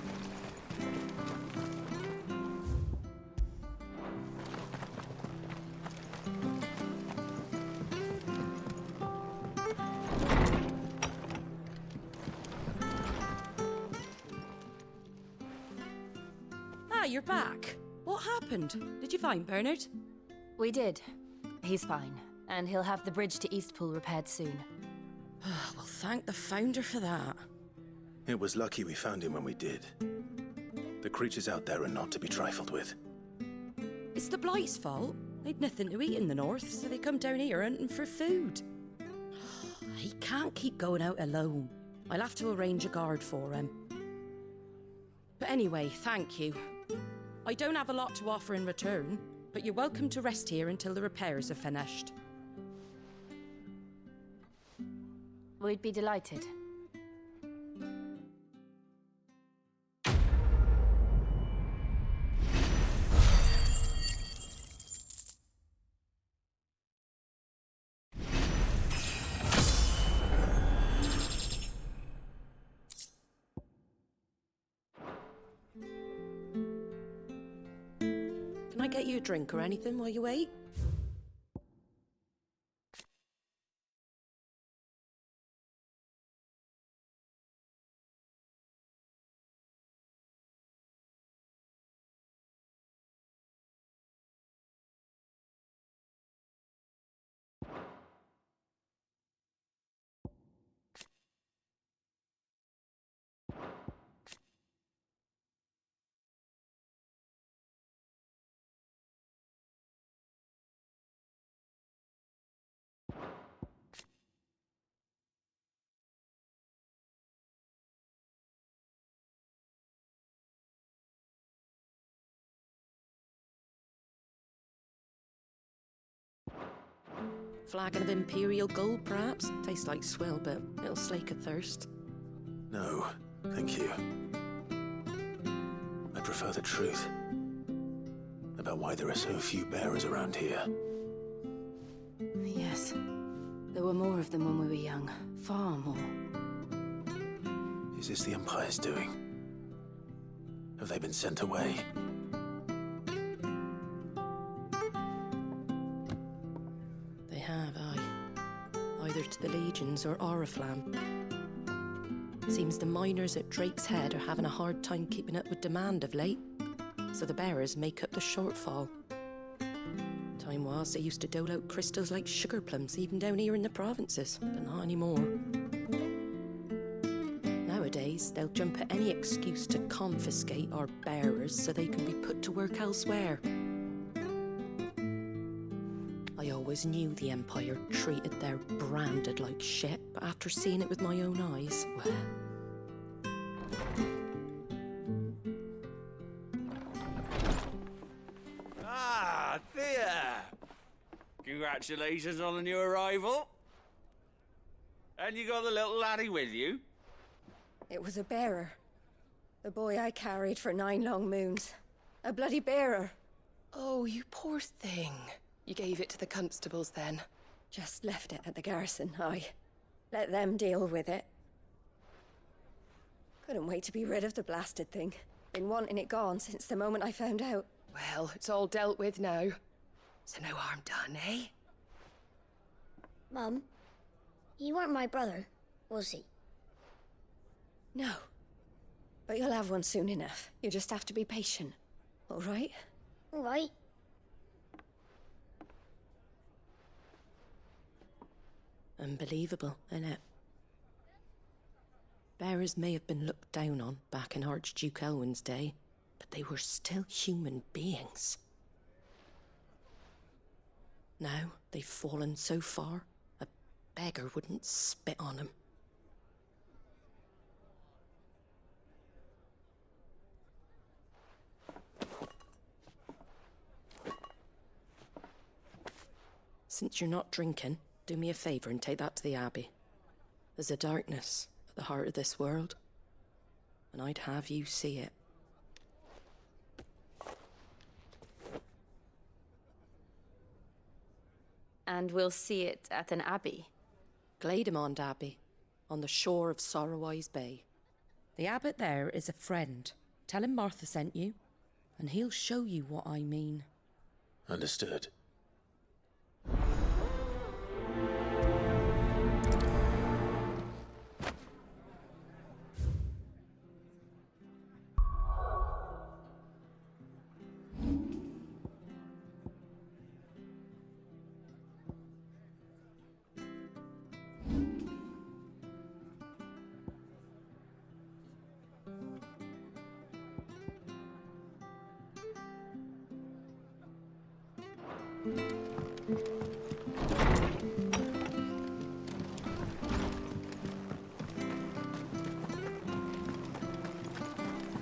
You're back. What happened? Did you find Bernard? We did. He's fine, and he'll have the bridge to Eastpool repaired soon. Well, thank the Founder for that. It was lucky we found him when we did. The creatures out there are not to be trifled with. It's the Blight's fault. They'd nothing to eat in the north, so they come down here hunting for food. He can't keep going out alone. I'll have to arrange a guard for him. But anyway, thank you. I don't have a lot to offer in return, but you're welcome to rest here until the repairs are finished. We'd be delighted. Can I get you a drink or anything while you wait? Flagon of Imperial Gold, perhaps? Tastes like swill, but it'll slake a thirst. No, thank you. I prefer the truth. About why there are so few bearers around here. Yes. There were more of them when we were young. Far more. Is this the Empire's doing? Have they been sent away? They have, aye. Either to the Legions or Oriflamme. Seems the miners at Drake's Head are having a hard time keeping up with demand of late, so the bearers make up the shortfall. Time was they used to dole out crystals like sugar plums even down here in the provinces, but not anymore. Nowadays, they'll jump at any excuse to confiscate our bearers so they can be put to work elsewhere. I always knew the Empire treated their branded like shit, but after seeing it with my own eyes, well... Ah, Thea! Congratulations on the new arrival. And you got the little laddie with you? It was a bearer. The boy I carried for 9 long moons. A bloody bearer. Oh, you poor thing. You gave it to the constables then? Just left it at the garrison, aye. Let them deal with it. Couldn't wait to be rid of the blasted thing. Been wanting it gone since the moment I found out. Well, it's all dealt with now. So no harm done, eh? Mum, he weren't my brother, was he? No. But you'll have one soon enough. You just have to be patient. All right? All right. Unbelievable, innit? Bearers may have been looked down on back in Archduke Elwin's day, but they were still human beings. Now they've fallen so far, a beggar wouldn't spit on them. Since you're not drinking, do me a favour and take that to the Abbey. There's a darkness at the heart of this world, and I'd have you see it. And we'll see it at an abbey? Glademond Abbey, on the shore of Sorrowise Bay. The abbot there is a friend. Tell him Martha sent you, and he'll show you what I mean. Understood.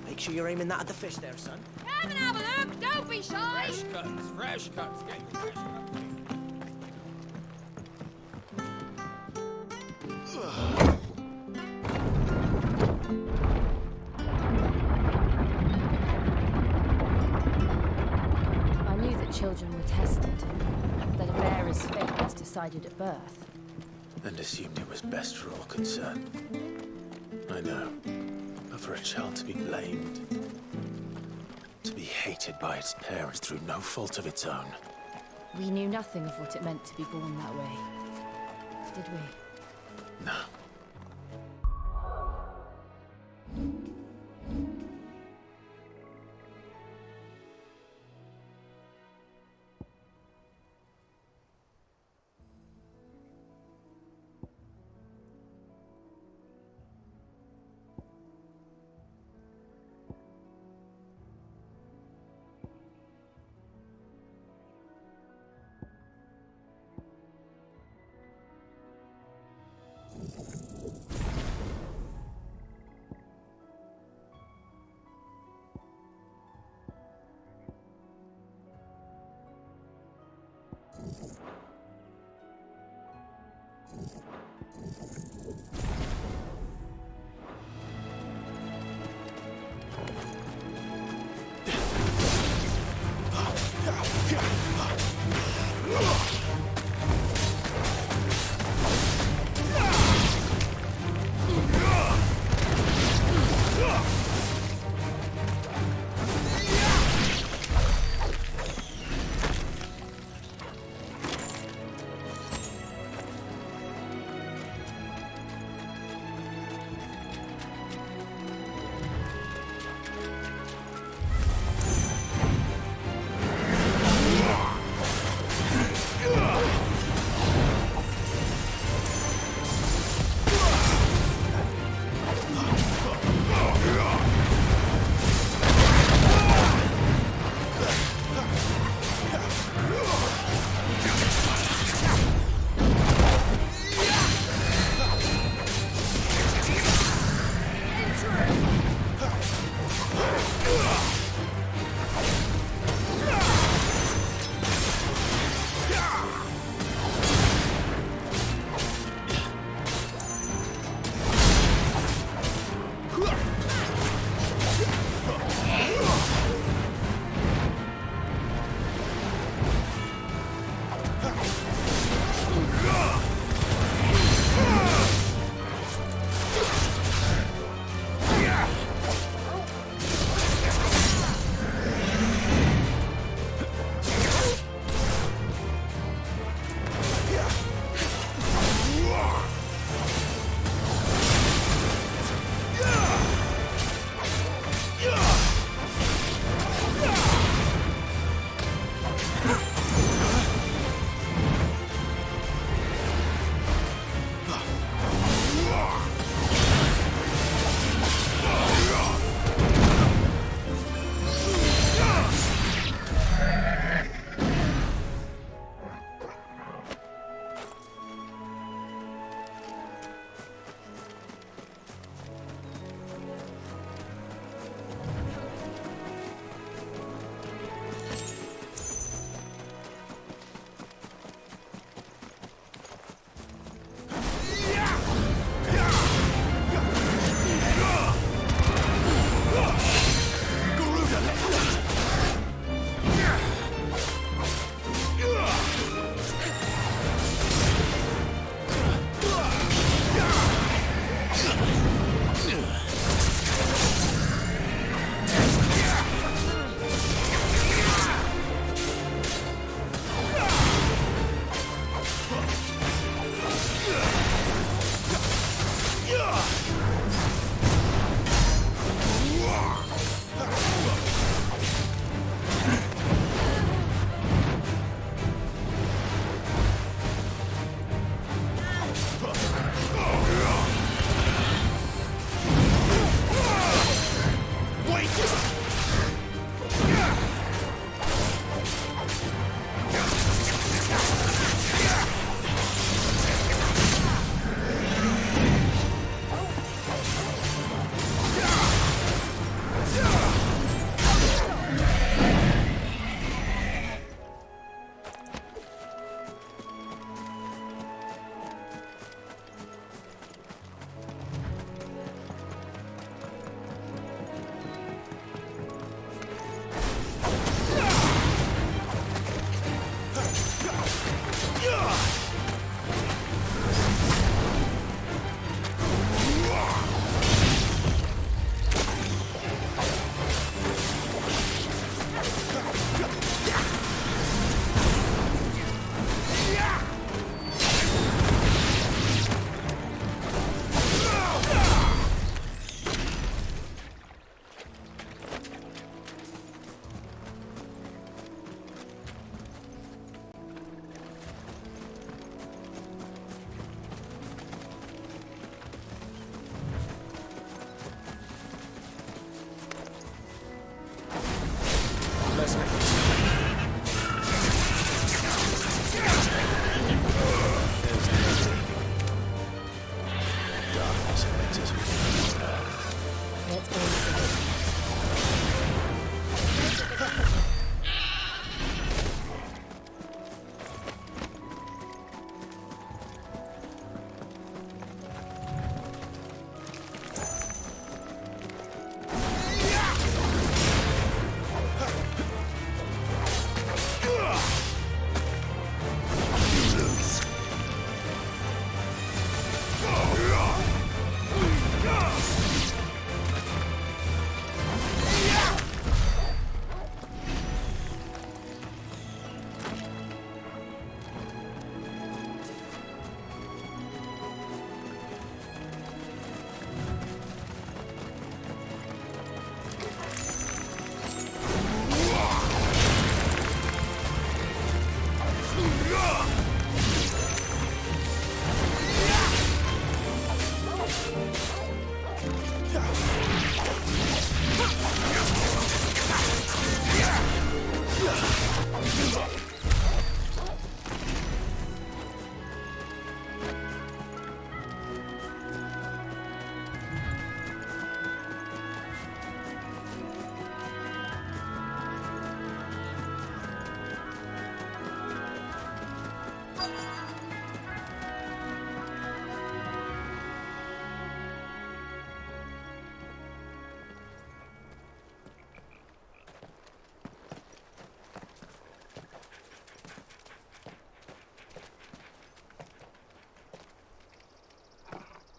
Make sure you're aiming that at the fish there, son. Come and have a look! Don't be shy! Fresh cuts, fresh cuts. Get your fresh cuts. I knew that children were tested, that a bearer's fate was decided at birth. And assumed it was best for all concerned. I know. But for a child to be blamed, to be hated by its parents through no fault of its own. We knew nothing of what it meant to be born that way, did we? No.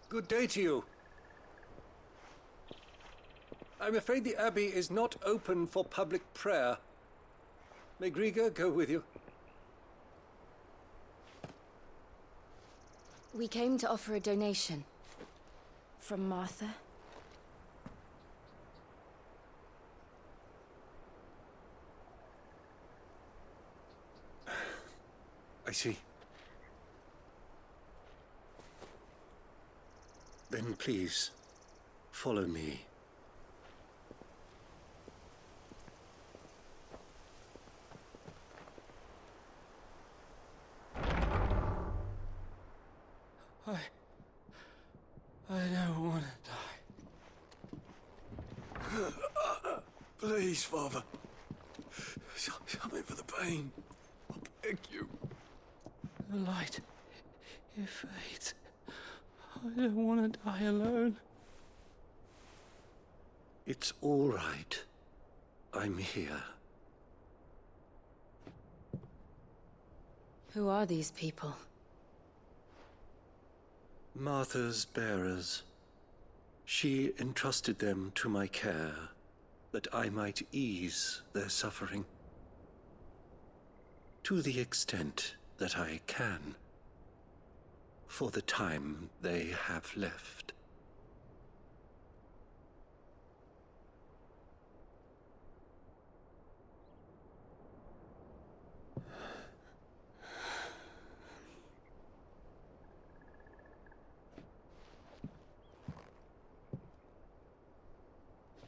Good day to you. I'm afraid the Abbey is not open for public prayer. May Griga go with you? We came to offer a donation. From Martha. I see. Then please, follow me. I don't want to die. Please, Father. Help me for the pain. I beg you. The light, it fades. I don't want to die alone. It's all right. I'm here. Who are these people? Martha's bearers. She entrusted them to my care, that I might ease their suffering. To the extent that I can, for the time they have left.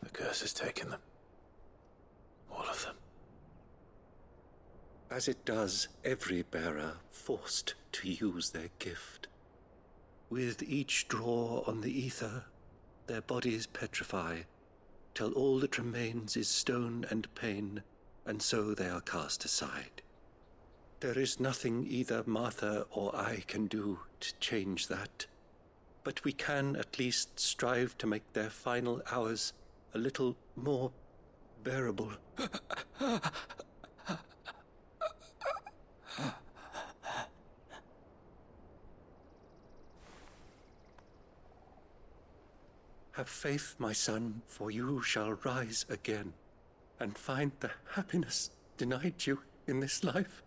The curse has taken them. All of them. As it does every bearer forced to use their gift. With each draw on the ether, their bodies petrify, till all that remains is stone and pain, and so they are cast aside. There is nothing either Martha or I can do to change that, but we can at least strive to make their final hours a little more bearable. Have faith, my son, for you shall rise again and find the happiness denied you in this life.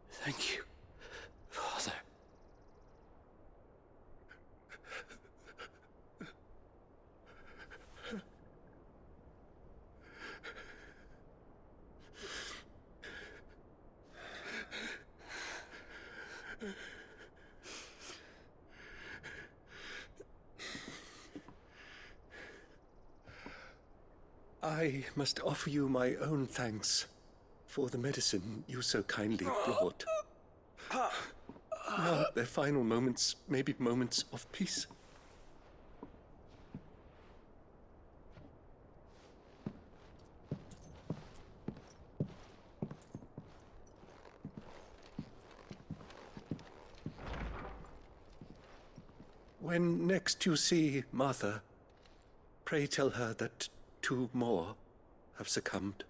Thank you, Father. I must offer you my own thanks for the medicine you so kindly brought. Now their final moments may be moments of peace. When next you see Martha, pray tell her that 2 more have succumbed.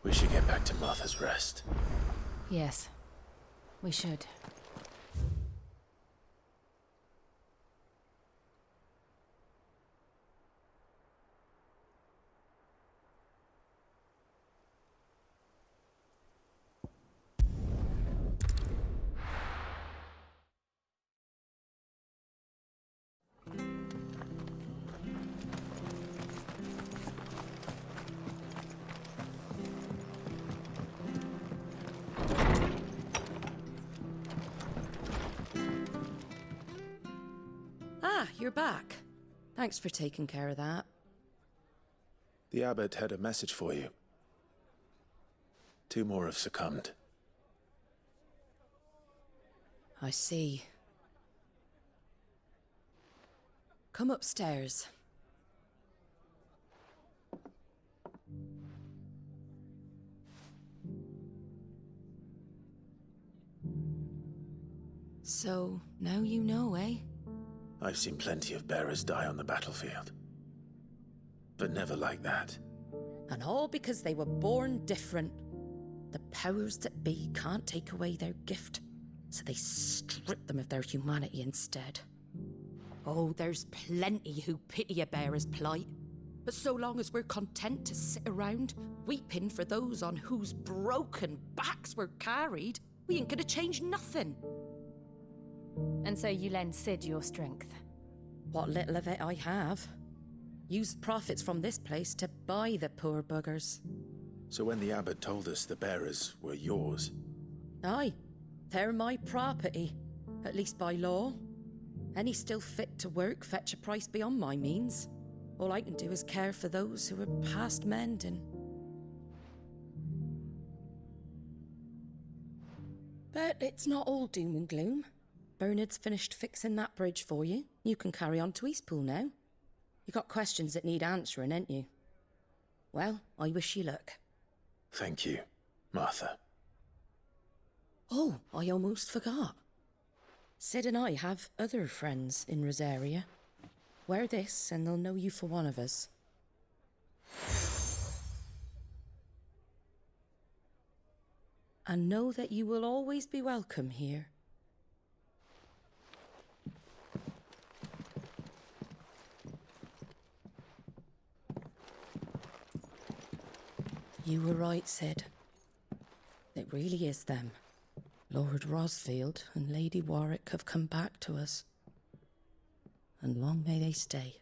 We should get back to Martha's Rest. Yes, we should. Ah, you're back. Thanks for taking care of that. The abbot had a message for you. 2 more have succumbed. I see. Come upstairs. So, now you know, eh? I've seen plenty of bearers die on the battlefield. But never like that. And all because they were born different. The powers that be can't take away their gift, so they strip them of their humanity instead. Oh, there's plenty who pity a bearer's plight. But so long as we're content to sit around, weeping for those on whose broken backs we're carried, we ain't gonna change nothing. And so you lend Sid your strength? What little of it I have. Use profits from this place to buy the poor buggers. So when the abbot told us the bearers were yours... Aye, they're my property, at least by law. Any still fit to work fetch a price beyond my means. All I can do is care for those who are past mending. But it's not all doom and gloom. Bernard's finished fixing that bridge for you. You can carry on to Eastpool now. You got questions that need answering, ain't you? Well, I wish you luck. Thank you, Martha. Oh, I almost forgot. Sid and I have other friends in Rosaria. Wear this and they'll know you for one of us. And know that you will always be welcome here. You were right, Sid. It really is them. Lord Rosfield and Lady Warwick have come back to us. And long may they stay.